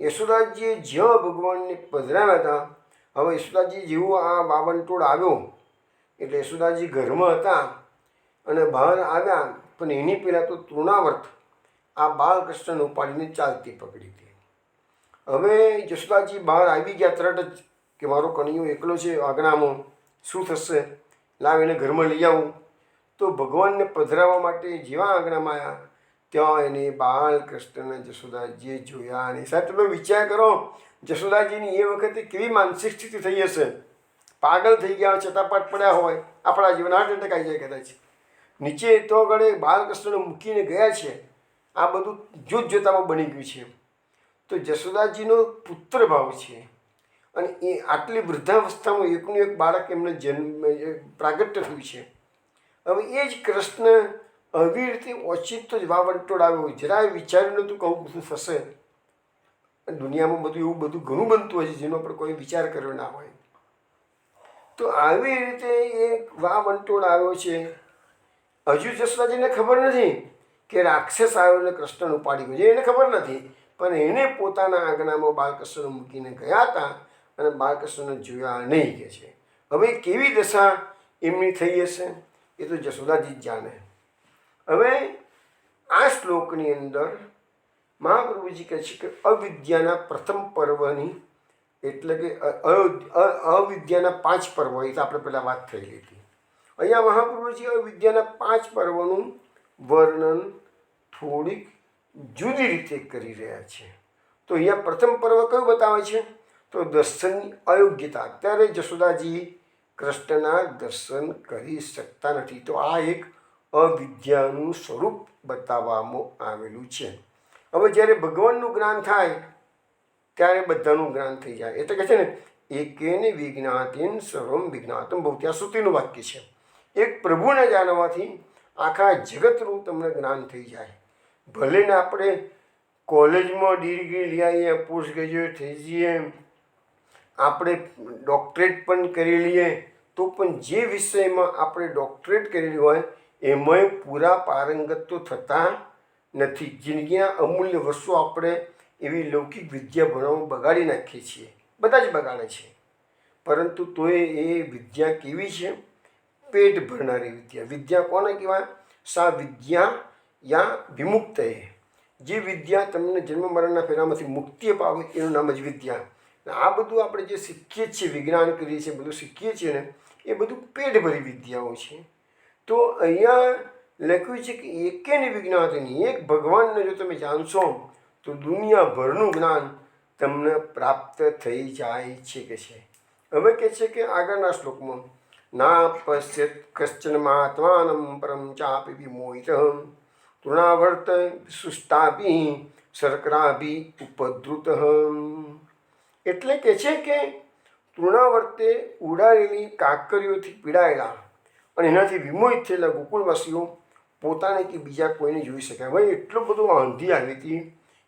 યશોદાજીએ જ્યાં ભગવાનને પધરાવ્યા હતા, હવે યશોદાજી જેવો આ વાવંટોળ આવ્યો એટલે યશોદાજી ઘરમાં હતા અને બહાર આવ્યા, પણ એની પહેલાં તો તૃણાવર્ત આ બાલકૃષ્ણને ઉપાડીને ચાલતી પકડી હતી. હવે યશોદાજી બહાર આવી ગયા તરત જ કે મારો કનૈયો એકલો છે આંગણામાં, શું થશે, લાવ એને ઘરમાં લઈ આવું. તો ભગવાનને પધરાવવા માટે જેવા આંગણામાં આવ્યા ત્યાં એને બાલકૃષ્ણને જશોદાજીએ જોયા. અને સાહેબ તમે વિચાર કરો, જશોદાજીની એ વખતે કેવી માનસિક સ્થિતિ થઈ હશે, પાગલ થઈ ગયા હોય, ચટાપાટ પડ્યા હોય, આપણા જીવન હાર્ટ એટેક આવી જાય કદાચ. નીચે તો આગળ બાલકૃષ્ણને મૂકીને ગયા છે, આ બધું જોતજોતામાં બની ગયું છે. તો જશોદાજીનો પુત્ર ભાવ છે અને એ આટલી વૃદ્ધાવસ્થામાં એકનું એક બાળક એમને જન્મ પ્રાગટ્ય થયું છે. હવે એ જ કૃષ્ણ આવી રીતે ઓચિંતો જ વાવંટોળ આવ્યો, જરાય વિચાર્યું નહોતું કે આવું બધું થશે. દુનિયામાં બધું એવું બધું ઘણું બનતું હોય છે જેનો પર કોઈ વિચાર કર્યો ના હોય. તો આવી રીતે એક વાવંટોળ આવ્યો છે. હજુ જશોદાજીને ખબર નથી કે રાક્ષસ આવ્યો ને કૃષ્ણને ઉપાડી ગયો છે, એને ખબર નથી. પણ એને પોતાના આંગણામાં બાલકૃષ્ણને મૂકીને ગયા હતા અને બાલકૃષ્ણને જોયા નહીં કે છે. હવે કેવી દશા એમની થઈ હશે એ તો જશોદાજી જ જાણે. હવે આ શ્લોકની અંદર મહાપ્રભુજી કહે છે કે અવિદ્યાના પ્રથમ પર્વની, એટલે કે અવિદ્યાના 5 પર્વો, એ તો આપણે પહેલાં વાત થઈ હતી. અહીંયા મહાપ્રભુજી અવિદ્યાના 5 પર્વોનું વર્ણન થોડીક જુદી રીતે કરી રહ્યા છે. તો અહીંયા પ્રથમ પર્વ કયું બતાવે છે? તો દર્શનની અયોગ્યતા. અત્યારે જશોદાજી કૃષ્ણના દર્શન કરી શકતા નથી. તો આ એક અવિદ્યાનું સ્વરૂપ બતાવવામાં આવેલું છે. હવે જ્યારે ભગવાનનું જ્ઞાન થાય ત્યારે બધાનું જ્ઞાન થઈ જાય. એટલે કહે છે ને, એકેન વિજ્ઞાતિન સર્વમ વિજ્ઞાતમ ભવતિ. આ શ્રુતિનું વાક્ય છે. એક પ્રભુને જાણવાથી આખા જગતનું તમને જ્ઞાન થઈ જાય. ભલે ને આપણે કોલેજમાં ડિગ્રી લઈ આવીએ, પોસ્ટ ગ્રેજ્યુએટ થઈ જઈએ, આપણે ડૉક્ટરેટ પણ કરી લઈએ, તો પણ જે વિષયમાં આપણે ડૉક્ટરેટ કરેલી હોય એમાંય પૂરા પારંગત તો થતા નથી. જિંદગીના અમૂલ્ય વર્ષો આપણે એવી લૌકિક વિદ્યા ભણવામાં બગાડી નાખીએ છીએ, બધા જ બગાડે છે. પરંતુ તોય એ વિદ્યા કેવી છે? પેટ ભરનારી વિદ્યા. વિદ્યા કોને કહેવાય? સા વિદ્યા યા વિમુક્ત. જે વિદ્યા તમને જન્મ મરણના ફેરામાંથી મુક્તિ અપાવે એનું નામ જ વિદ્યા. આ બધું આપણે જે શીખીએ છીએ, વિજ્ઞાન કરીએ છીએ, બધું શીખીએ છીએ ને, એ બધું પેટભરી વિદ્યાઓ છે. તો અહીંયા લખ્યું છે કે એકેની વિજ્ઞાતિની, એક ભગવાનને જો તમે જાણશો તો દુનિયાભરનું જ્ઞાન તમને પ્રાપ્ત થઈ જાય છે કે છે. હવે કહે છે કે આગળના શ્લોકમાં ના પશ્યત કશ્ચન મહાત્માનમ પરમ ચાપી વિમોહિત તૃણાવર્ત સુષ્ટાભી શર્કરાભી ઉપદ્રુત. એટલે કે છે કે તૃણાવર્તે ઉડાડેલી કાંકરીઓથી પીડાયેલા અને એનાથી વિમોહિત થયેલા ગોકુળવાસીઓ પોતાને કે બીજા કોઈને જોઈ શક્યા. ભાઈ એટલો બધો આંધી આવી હતી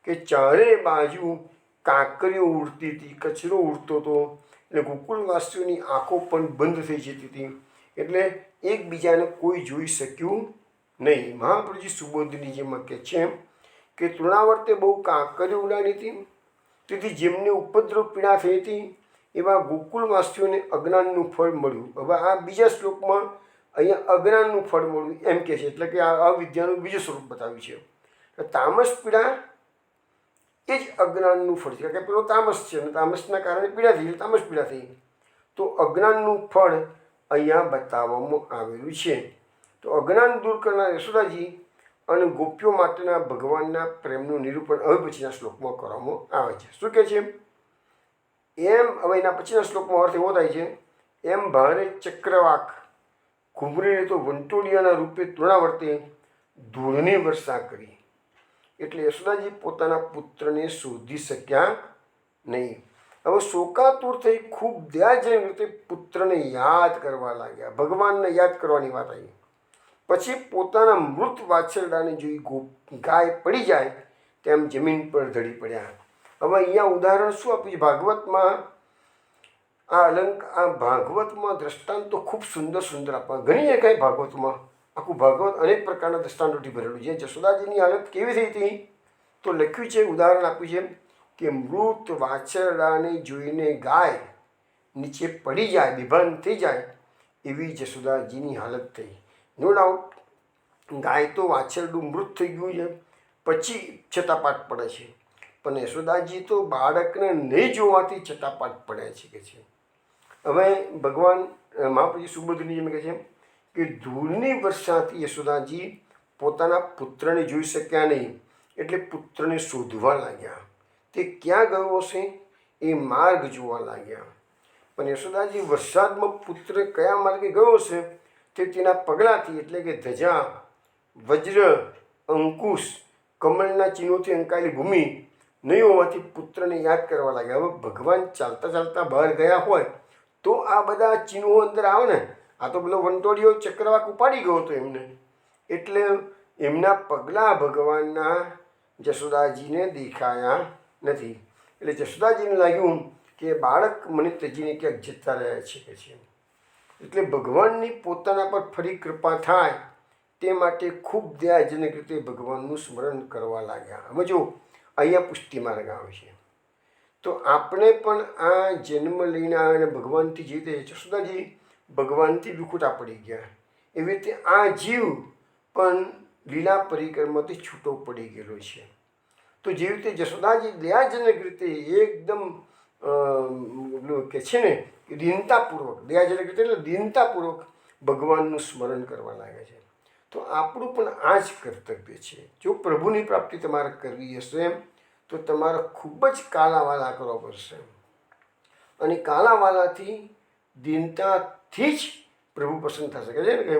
કે ચારે બાજુ કાંકરીઓ ઉડતી હતી, કચરો ઉડતો હતો, એટલે ગોકુળવાસીઓની આંખો પણ બંધ થઈ જતી હતી. એટલે એકબીજાને કોઈ જોઈ શક્યું નહીં. મહાપ્રભુજી સુબોધનીજીમાં કહે છે કે તૃણાવર્તે બહુ કાંકરીઓ ઉડાડી હતી, તેથી જેમને ઉપદ્રવ પીડા થઈ હતી એવા ગોકુળવાસીઓને અજ્ઞાનનું ફળ મળ્યું. હવે આ બીજા શ્લોકમાં અહીંયા અજ્ઞાનનું ફળ મળ્યું એમ કહે છે. એટલે કે આ અવિદ્યાનું બીજું સ્વરૂપ બતાવ્યું છે. તામસ પીડા એ જ અજ્ઞાનનું ફળ છે. કે પેલો તામસ છે અને તામસના કારણે પીડા થઈ, તામસ પીડા થઈ. તો અજ્ઞાનનું ફળ અહીંયા બતાવવામાં આવેલું છે. તો અજ્ઞાન દૂર કરનાર યશોદાજી અને ગોપીઓ માટેના ભગવાનના પ્રેમનું નિરૂપણ હવે પછીના શ્લોકમાં કરવામાં આવે છે. શું કહે છે? એમ હવે એના પછીના શ્લોકમાં અર્થ એવો થાય છે, એમ ભારે ચક્રવાક ઘૂમરીને તો વંટોળિયાના રૂપે તૃણાવર્તે ધૂળની વર્ષા કરી. એટલે યશોદાજી પોતાના પુત્રને શોધી શક્યા નહીં. હવે શોકાતુર થઈ ખૂબ દયાજનક રીતે પુત્રને યાદ કરવા લાગ્યા. ભગવાનને યાદ કરવાની વાત આવી. પછી પોતાના મૃત વાછરડાને જોઈ ગાય પડી જાય તેમ જમીન પર ઢળી પડ્યા. હવે અહીંયા ઉદાહરણ શું આપ્યું છે ભાગવતમાં? આ ભાગવતમાં દ્રષ્ટાંતો ખૂબ સુંદર સુંદર આપવા. ઘણી જગ્યાએ ભાગવતમાં આખું ભાગવત અનેક પ્રકારના દ્રષ્ટાંતોથી ભરેલું છે. જશોદાજીની હાલત કેવી થઈ હતી તો લખ્યું છે, ઉદાહરણ આપ્યું છે કે મૃત વાછરડાને જોઈને ગાય નીચે પડી જાય, બેભાન થઈ જાય એવી જશોદાજીની હાલત થઈ. નો ડાઉટ ગાય તો વાછરડું મૃત થઈ ગયું છે પછી છતાપાટ પડે છે, પણ યશોદાજી તો બાળકને નહીં જોવાથી છતાપાટ પડે છે કે છે. હવે ભગવાન મહાપ્રભુ સુબોધની જેમ કહે છે કે ધૂળની વર્ષાથી યશોદાજી પોતાના પુત્રને જોઈ શક્યા નહીં, એટલે પુત્રને શોધવા લાગ્યા. તે ક્યાં ગયો હશે એ માર્ગ જોવા લાગ્યા. પણ યશોદાજી વરસાદમાં પુત્ર કયા માર્ગે ગયો હશે તે તેના પગલાંથી, એટલે કે ધજા, વજ્ર, અંકુશ, કમળના ચિહ્નોથી અંકાયેલી ભૂમિ નહીં હોવાથી પુત્રને યાદ કરવા લાગ્યા. હવે ભગવાન ચાલતા ચાલતા બહાર ગયા હોય તો આ બધા ચિહ્નો અંદર આવે ને. આ તો પેલો વંટોળિયો ચક્રવાક ઉપાડી ગયો હતો એમને, એટલે એમના પગલાં ભગવાનના જશોદાજીને દેખાયા નથી. એટલે જશોદાજીને લાગ્યું કે બાળક મને ત્યજીને ક્યાંક જતા રહ્યા છે કે છે. એટલે ભગવાનની પોતાના પર ફરી કૃપા થાય તે માટે ખૂબ દયાજનક રીતે ભગવાનનું સ્મરણ કરવા લાગ્યા. હવે જો અહીંયા પુષ્ટિ માર્ગ આવે છે તો આપણે પણ આ જન્મ લઈને આવ્યા અને ભગવાનથી જે રીતે જશોદાજી ભગવાનથી વિખૂટા પડી ગયા, એવી રીતે આ જીવ પણ લીલા પરિક્રમાથી છૂટો પડી ગયેલો છે. તો જેવી રીતે જશોદાજી દયાજનક રીતે એકદમ કે છે ને દીનતાપૂર્વક, દયાજનક રીતે એટલે દીનતાપૂર્વક ભગવાનનું સ્મરણ કરવા લાગે છે. તો આપણું પણ આ જ કર્તવ્ય છે. જો પ્રભુની પ્રાપ્તિ તમારે કરવી હશે તો તમારે ખૂબ જ કાલાવાલા કરવા પડશે, અને કાલાવાલાથી દીનતાથી જ પ્રભુ પસંદ થશે. કહે છે ને કે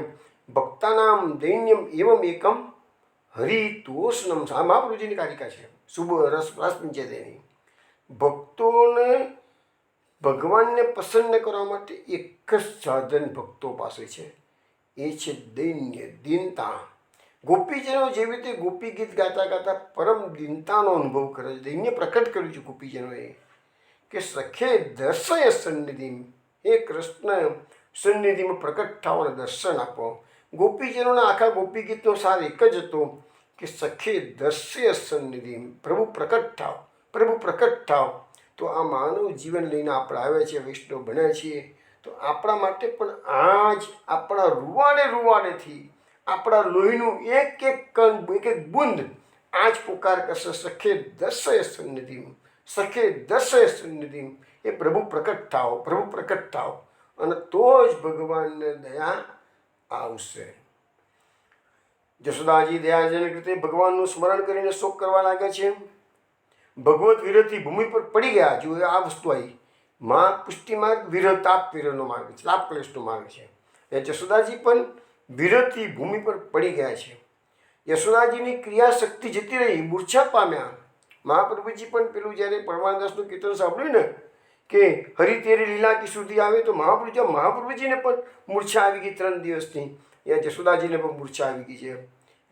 ભક્તાનામ દૈન્યમ એવમ એકમ હરિતોષનમ. આ મહાપ્રભુજીની કારિકા છે, શુભ રસ પંચેની. ભક્તોને ભગવાનને પસંદ કરવા માટે એક જ સાધન ભક્તો પાસે છે, એ છે દૈન્ય, દીનતા. ગોપીજનો જેવી રીતે ગોપી ગીત ગાતા ગાતા પરમ દીનતાનો અનુભવ કરે છે. દૈન્ય પ્રકટ કર્યું છે ગોપીજનોએ કે સખે દર્શય સન્નિધિ, હે કૃષ્ણ સન્નિધિમાં પ્રકટ થાવ અને દર્શન આપો. ગોપીજનોના આખા ગોપી ગીતનો સાર એક જ હતો કે સખે દર્શય સન્નિધિ, પ્રભુ પ્રકટ થાવ, પ્રભુ પ્રકટ થાવ. તો આ માનવ જીવન લઈને આપણે આવ્યા છીએ, વૈષ્ણવ બન્યા છીએ, તો આપણા માટે પણ આ જ આપણા રૂવાડેથી આપણા લોહીનું એક એક કણ, એક એક બુંદ આ જ પુકાર કરશે, સખે દર્શય સન્નિધિ, સખે દર્શય સન્નિધિ. એ પ્રભુ પ્રકટ થાવ, પ્રભુ પ્રકટ થાવ, અને તો જ ભગવાનને દયા આવશે. જશોદાજી દયાજનક રીતે ભગવાનનું સ્મરણ કરીને શોક કરવા લાગ્યા છે. ભગવત વિરહથી ભૂમિ પર પડી ગયા. જો આ વસ્તુ આવી, પુષ્ટિ માર્ગ વિરહ તાપ વિરહનો માર્ગ છે, તાપ ક્લેશનો માર્ગ છે. એ જશોદાજી પણ વિરહથી ભૂમિ પર પડી ગયા છે. યશોદાજીની ક્રિયાશક્તિ જતી રહી, મૂર્છા પામ્યા. મહાપ્રભુજી પણ પેલું જ્યારે પરમાનંદાસનું કીર્તન સાંભળ્યું ને કે હરિ તેરી લીલા કી સુધી આવે, તો મહાપ્રભુજીને પણ મૂર્છા આવી ગઈ 3 દિવસની. યા જશોદાજીને પણ મૂર્છા આવી ગઈ છે.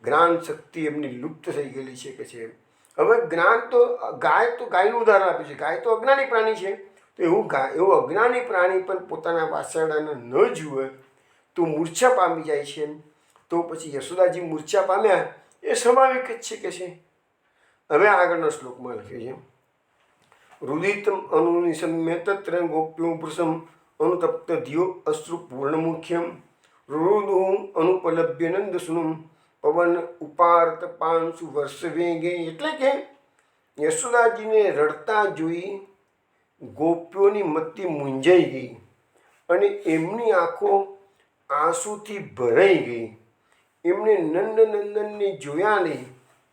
જ્ઞાન શક્તિ એમની લુપ્ત થઈ ગયેલી છે કે છે. હવે જ્ઞાન તો ગાયનું ઉદાહરણ આપ્યું છે. ગાય તો અજ્ઞાની પ્રાણી છે, તો એવું અજ્ઞાની પ્રાણી પણ પોતાના વાછરડાને ન જુએ તો મૂર્છા પામી જાય છે. તો પછી યશોદાજી મૂર્છા પામ્યા એ સ્વાભાવિક જ છે કે છે. હવે આગળના શ્લોકમાં લખ્યું છે, રુદિતમ અનુનિસમ્ય તત્ર ગોપ્યો પુરુષમ અનુતપ્ત ધિયો અશ્રુ પૂર્ણમુખ્યમ રુદું અનુપલભ્ય નંદસુનમ પવન ઉપાર્ત પાંચુ વર્ષ વેગે. એટલે કે યશોદાજીને રડતા જોઈ ગોપીઓની મતિ મૂંઝાઈ ગઈ અને એમની આંખો આંસુથી ભરાઈ ગઈ. એમને નંદનંદનને જોયા નહીં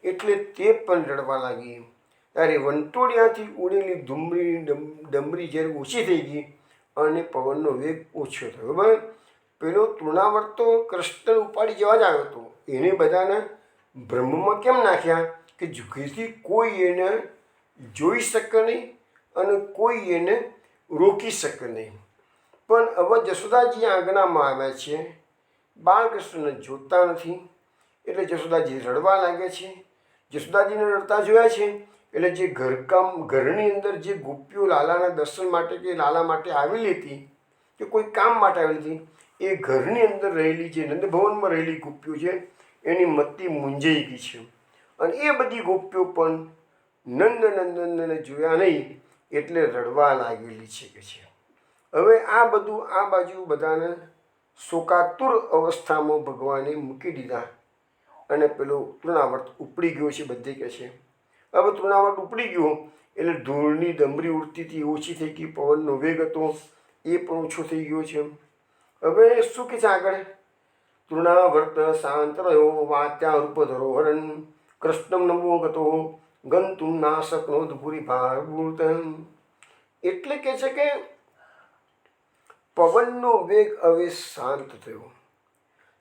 એટલે તે પણ રડવા લાગી. ત્યારે વંટોળિયાથી ઉડેલી ડમરી જ્યારે ઓછી થઈ ગઈ અને પવનનો વેગ ઓછો થયો. બરાબર, પેલો તૃણાવર્ત તો કૃષ્ણ ઉપાડી જવા જ આવ્યો હતો, એને બધાને બ્રહ્મમાં કેમ નાખ્યા કે જેથી કોઈ એને જોઈ શકે નહીં અને કોઈ એને રોકી શકે નહીં. પણ હવે જશોદાજી આંગણામાં આવ્યા છે, બાળકૃષ્ણને જોતા નથી એટલે જશોદાજી રડવા લાગે છે. જશોદાજીને રડતા જોયા છે એટલે જે ઘરની અંદર જે ગોપીઓ લાલાના દર્શન માટે કે લાલા માટે આવેલી હતી કે કોઈ કામ માટે આવેલી હતી, એ ઘરની અંદર રહેલી જે નંદભવનમાં રહેલી ગોપીઓ છે એની મતિ મૂંઝાઈ ગઈ છે. અને એ બધી ગોપીઓ પણ નંદનંદનને જોયા નહીં એટલે રડવા લાગેલી છે કે છે. હવે આ બધું આ બાજુ બધાને શોકાતુર અવસ્થામાં ભગવાને મૂકી દીધા અને પેલો તૃણાવર્ત ઉપડી ગયો છે બધે કહે છે. હવે તૃણાવર્ત ઉપડી ગયો એટલે ધૂળની ડમરી ઉડતી હતી ઓછી થઈ ગઈ, પવનનો વેગ હતો એ પણ ઓછો થઈ ગયો છે. હવે શું કે છે આગળ? તૃણાવર્ત શાંત રહ્યો વાત્યા રૂપ ધરોહરન કૃષ્ણમ નમો ગતો ગંતુમ નાશકનોદ ભૂરી ભારભૂત. એટલે કે છે કે પવનનો વેગ હવે શાંત થયો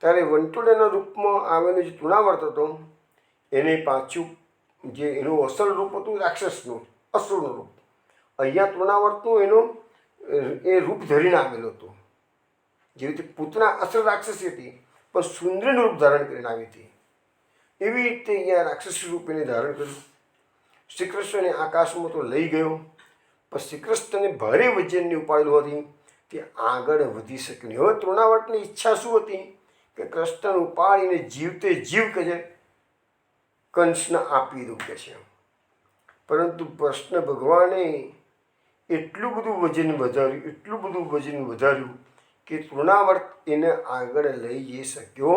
ત્યારે વંટોળાના રૂપમાં આવેલો જે તૃણાવર્ત હતો એને પાછું જે એનું અસલ રૂપ હતું રાક્ષસનું અસુરનું રૂપ, અહીંયા તૃણાવર્તનું એનું એ રૂપ ધરીને આવેલો હતો. જેવી રીતે પૂતના અસલ રાક્ષસી હતી પણ સુંદરીનું રૂપ ધારણ કરીને આવી હતી, એવી રીતે અહીંયા રાક્ષસી રૂપ એને ધારણ કર્યું. શ્રી કૃષ્ણને આકાશમાં તો લઈ ગયો પણ શ્રી કૃષ્ણને ભારે વજનની ઉપાડેલું હતી તે આગળ વધી શકે નહીં. હવે તૃણાવર્તની ઈચ્છા શું હતી કે કૃષ્ણને ઉપાડીને જીવતે જીવ કે છે કંસને આપી દઉં કે છે. પરંતુ કૃષ્ણ ભગવાને એટલું બધું વજન વધાર્યું કે તૃણાવર્ત એને આગળ લઈ જઈ શક્યો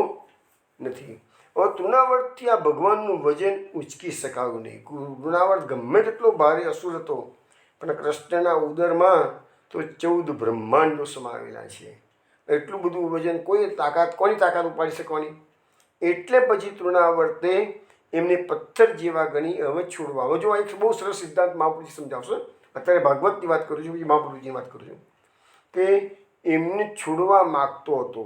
નથી. હવે તૃણાવર્તથી આ ભગવાનનું વજન ઉંચકી શકાયું નહીં. તૃણાવર્ત ગમે તેટલો ભારે અસુર હતો પણ કૃષ્ણના ઉદરમાં તો 14 બ્રહ્માંડો સમાવેલા છે. એટલું બધું વજન કોની તાકાત ઉપાડી શકવાની? એટલે પછી તૃણાવર્તે એમને પથ્થર જેવા ગણી હવે છોડવા. હવે જો એક બહુ સરસ સિદ્ધાંત મહાપ્રભુજી સમજાવશો. અત્યારે ભાગવતની વાત કરું છું, પછી મહાપ્રભુજીની વાત કરું છું કે એમને છોડવા માગતો હતો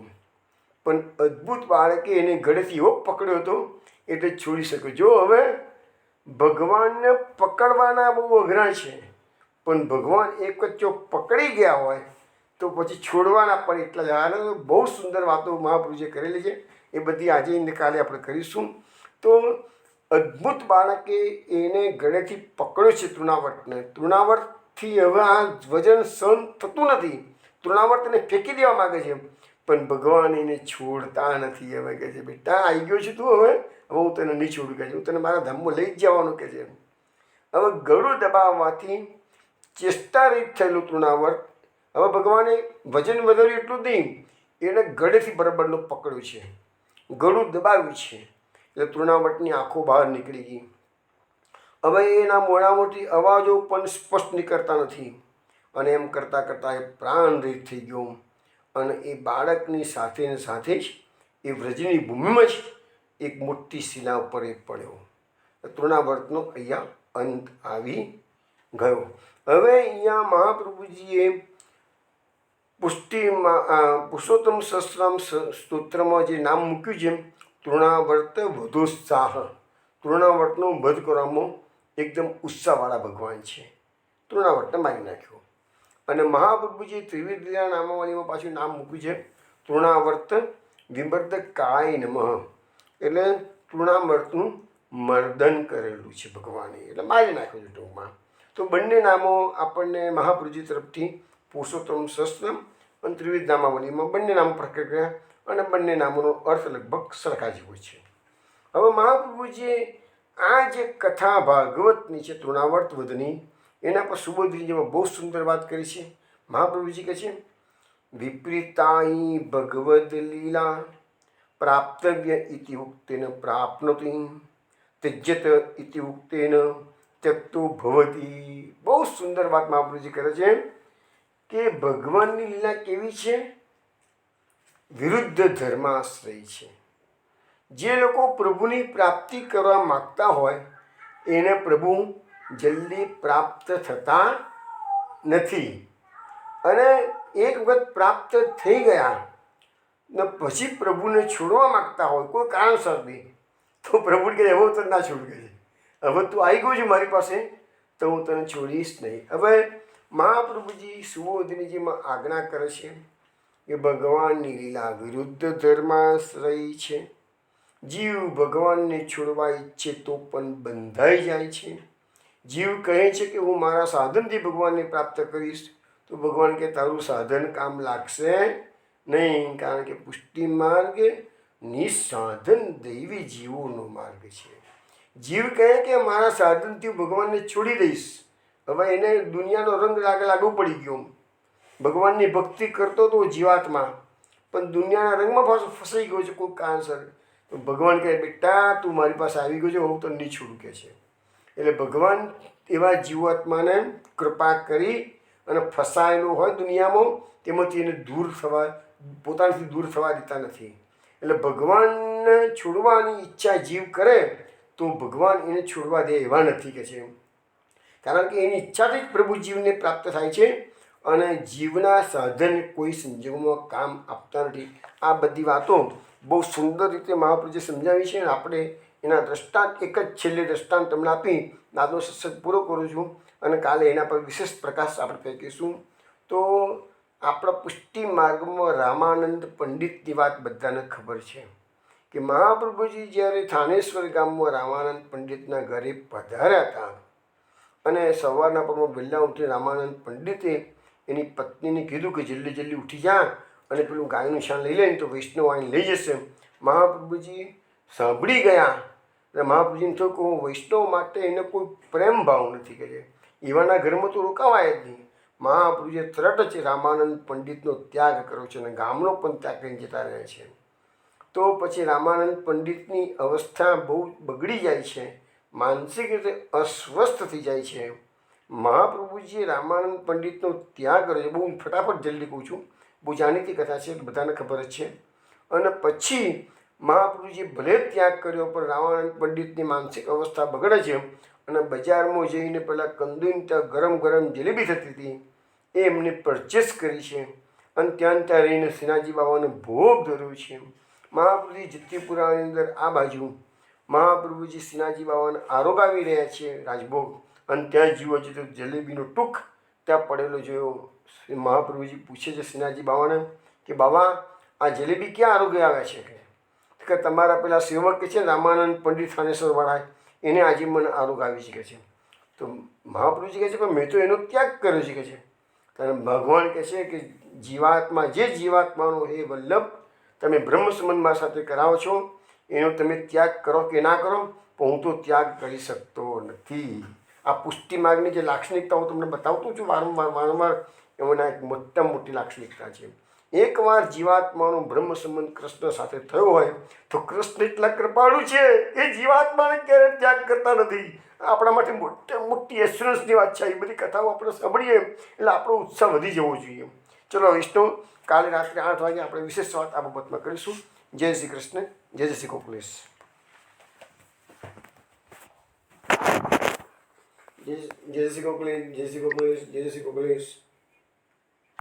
પણ અદ્ભુત બાળકે એને ગળેથી એવો પકડ્યો હતો એટલે છોડી શક્યો. જો હવે ભગવાનને પકડવાના બહુ અઘરા છે પણ ભગવાન એક વચ્ચે પકડી ગયા હોય તો પછી છોડવાના પણ એટલા જ. આને બહુ સુંદર વાતો મહાપ્રભુજીએ કરેલી છે, એ બધી આજે કાલે આપણે કરીશું. તો અદ્ભુત બાળકે એને ગળેથી પકડ્યો છે તૃણાવર્તને. તૃણાવર્તથી હવે આ વજન સહન થતું નથી. તૃણાવર્ત એને ફેંકી દેવા માગે છે પણ ભગવાન એને છોડતા નથી. હવે કહે છે બેટા આવી ગયો છે તું, હવે હું તને નહીં છોડું કહે છે, હું તને મારા ધામમાં લઈ જ જવાનું કહે છે. હવે ગળું દબાવવાથી ચેષ્ટારહિત થયેલું તૃણાવર્ત હવે ભગવાને વજન વધાર્યું એટલું જ નહીં, એને ગળેથી બરાબરનું પકડ્યું છે, ગળું દબાવ્યું છે એટલે તૃણાવર્તની આંખો બહાર નીકળી ગઈ. હવે એના મોઢામાંથી અવાજો પણ સ્પષ્ટ નીકળતા નથી અને એમ કરતાં કરતાં એ પ્રાણરહિત થઈ ગયો અને એ બાળકની સાથે જ એ વ્રજની ભૂમિમાં જ એક મોટી શિલા ઉપર એ પડ્યો. તૃણાવર્તનો અહીંયા અંત આવી ગયો. હવે અહીંયા મહાપ્રભુજીએ પુરુષોત્તમ સહસ્રનામ સ્તોત્રમાં જે નામ મૂક્યું છે તૃણાવર્ત વધોત્સાહ, તૃણાવર્તનો વધ કરવામાં એકદમ ઉત્સાહવાળા ભગવાન છે. તૃણાવર્તને મારી નાખ્યો અને મહાપ્રભુજીએ ત્રિવિધ લીલા નામાવલીમાં પાછું નામ મૂક્યું છે તૃણાવર્ત વિમર્દકાય નમઃ, એટલે તૃણાવર્તનું મર્દન કરેલું છે ભગવાને, એટલે મારી નાખ્યું છે ટૂંકમાં. તો બંને નામો આપણને મહાપ્રભુજી તરફથી પુરુષોત્તમ સહસ્રનામ અને ત્રિવિધ નામાવલીમાં બંને નામ પ્રકટ કર્યા અને બંને નામોનો અર્થ લગભગ સરખા જેવો છે. હવે મહાપ્રભુજીએ આ જે કથા ભાગવતની છે તૃણાવર્ત વધની, એના પર સુબોધજીમાં બહુ સુંદર વાત કરી છે. મહાપ્રભુજી કહે છે વિપરીતાઈ ભગવદ લીલા પ્રાપ્તવ્ય ઇતિ ઉક્તેન પ્રાપ્નોતિ ત્યજ્યત ઇતિ ઉક્તેન ત્યક્તો ભવતી. બહુ સુંદર વાત મહાપ્રભુજી કરે છે કે ભગવાનની લીલા કેવી છે? વિરુદ્ધ ધર્માશ્રય છે. જે લોકો પ્રભુની પ્રાપ્તિ કરવા માગતા હોય એને પ્રભુ જલ્દી પ્રાપ્ત થતા નથી અને એક વખત પ્રાપ્ત થઈ ગયા ને પછી પ્રભુને છોડવા માગતા હોય કોઈ કારણસર બી તો પ્રભુ કહે એવું તો ના છોડવું કહે છે. હવે તું આવી ગયો છે મારી પાસે તો હું તને છોડીશ નહીં. હવે મહાપ્રભુજી સુબોધનીજીમાં આજ્ઞા કરે છે કે ભગવાનની લીલા વિરુદ્ધ ધર્માશ્રયી છે. જીવ ભગવાનને છોડવા ઈચ્છે તો પણ બંધાઈ જાય છે. જીવ કહે છે કે હું મારા સાધનથી ભગવાનને પ્રાપ્ત કરીશ, તો ભગવાન કે તારું સાધન કામ લાગશે નહીં, કારણ કે પુષ્ટિ માર્ગ નિસાધન દૈવી જીવોનો માર્ગ છે. જીવ કહે કે મારા સાધનથી હું ભગવાનને છોડી દઈશ. હવે એને દુનિયાનો રંગ લાગુ પડી ગયો. ભગવાનની ભક્તિ કરતો તો જીવાત્મા, પણ દુનિયાના રંગમાં પાછો ફસાઈ ગયો છે કોઈ કારણસર. તો ભગવાન કહે બેટા તું મારી પાસે આવી ગયો છે, હું તને નહીં છોડું કે છે. એટલે ભગવાન એવા જીવાત્માને કૃપા કરી અને ફસાયેલો હોય દુનિયામાં તેમાંથી એને દૂર થવા, પોતાનાથી દૂર થવા દેતા નથી. એટલે ભગવાનને છોડવાની ઈચ્છા જીવ કરે તો ભગવાન એને છોડવા દે એવા નથી કે છે. કારણ કે એની ઈચ્છાથી જ પ્રભુ જીવને પ્રાપ્ત થાય છે અને જીવના સાધન કોઈ સંજોગોમાં કામ આપતા નથી. આ બધી વાતો બહુ સુંદર રીતે મહાપ્રભુએ સમજાવી છે અને આપણે એના દ્રષ્ટાંત એક જ છેલ્લે દ્રષ્ટાંત તમને આપી આજનો સત્સંગ પૂરો કરું છું અને કાલે એના પર વિશેષ પ્રકાશ આપણે ફેંકીશું. તો આપણા પુષ્ટિ માર્ગમાં રામાનંદ પંડિતની વાત બધાને ખબર છે કે મહાપ્રભુજી જ્યારે થાનેશ્વર ગામમાં રામાનંદ પંડિતના ઘરે પધાર્યા હતા અને સવારના પરમાં વહેલા ઉઠી રામાનંદ પંડિતે એની પત્નીને કીધું કે જલ્દી જલ્દી ઉઠી જા અને પેલું ગાયનું શાન લઈ લે તો વૈષ્ણવ આવીને લઈ જશે. મહાપ્રભુજી સાંભળી ગયા અને મહાપ્રભુજીને થયું કે હું વૈષ્ણવ માટે એને કોઈ પ્રેમ ભાવ નથી કે છે, એવાના ઘરમાં તો રોકાવાય જ નહીં. મહાપ્રભુજીએ તરત જ રામાનંદ પંડિતનો ત્યાગ કર્યો છે અને ગામનો પણ ત્યાગ કરીને જતા રહે છે. તો પછી રામાનંદ પંડિતની અવસ્થા બહુ બગડી જાય છે, માનસિક રીતે અસ્વસ્થ થઈ જાય છે. મહાપ્રભુજીએ રામાનંદ પંડિતનો ત્યાગ કર્યો છે. બહુ ફટાફટ જલ્દી કહું છું, બહુ જાણીતી કથા છે, બધાને ખબર જ છે. અને પછી મહાપ્રભુજીએ ભલે ત્યાગ કર્યો પણ રામાનંદ પંડિતની માનસિક અવસ્થા બગડે છે અને બજારમાં જઈને પહેલાં કંદોઈને ત્યાં ગરમ ગરમ જલેબી થતી હતી એ એમને પરચેસ કરી છે અને ત્યાં રહીને શ્રીનાથજી બાબાને ભોગ ધર્યો છે. મહાપ્રભુજી જત્તીપુરાની અંદર આ બાજુ મહાપ્રભુજી શ્રીનાથજી બાબાને આરોગાવી રહ્યા છે રાજભોગ, અને ત્યાં જીવો છે તો જલેબીનો ટૂંક ત્યાં પડેલો જોયો. મહાપ્રભુજી પૂછે છે શ્રીનાથજી બાબાને કે બાબા આ જલેબી ક્યાં આરોગ્ય આવ્યા છે? કે તમારા પેલા સેવક કે છે રામાનંદ પંડિત થાનેશ્વરવાળા એને આજે મને આરોગ્ય આવી શકે છે. તો મહાપ્રભુજી કહે છે પણ મેં તો એનો ત્યાગ કર્યો છે કે છે. કારણ ભગવાન કહે છે કે જીવાત્મા જે જીવાત્માનો હે વલ્લભ તમે બ્રહ્મ સંબંધ સાથે કરાવો છો એનો તમે ત્યાગ કરો કે ના કરો, પણ હું તો ત્યાગ કરી શકતો નથી. આ પુષ્ટિ માર્ગની જે લાક્ષણિકતાઓ તમને બતાવતો છું વારંવાર એમાંના એક મોટી લાક્ષણિકતા છે. એકવાર જીવાત્માનો બ્રહ્મ સંબંધ કૃષ્ણ સાથે થયો હોય તો કૃષ્ણ એટલા કૃપાળુ છે એ જીવાત્માને ક્યારેય ત્યાગ કરતા નથી. આપણા માટે મોટી એશ્યોરન્સની વાત છે. એ બધી કથાઓ આપણે સાંભળીએ એટલે આપણો ઉત્સાહ વધી જવો જોઈએ. ચલો વિષ્ણુ, કાલે રાત્રે 8 વાગે આપણે વિશેષ વાત આ બાબતમાં કરીશું. જય શ્રી કૃષ્ણ, જય શ્રી ગોકુલેશ. જય શ્રી ગોકુલેશ, જય શ્રી ગોકુલેશ, જય શ્રી ગોકુલેશ.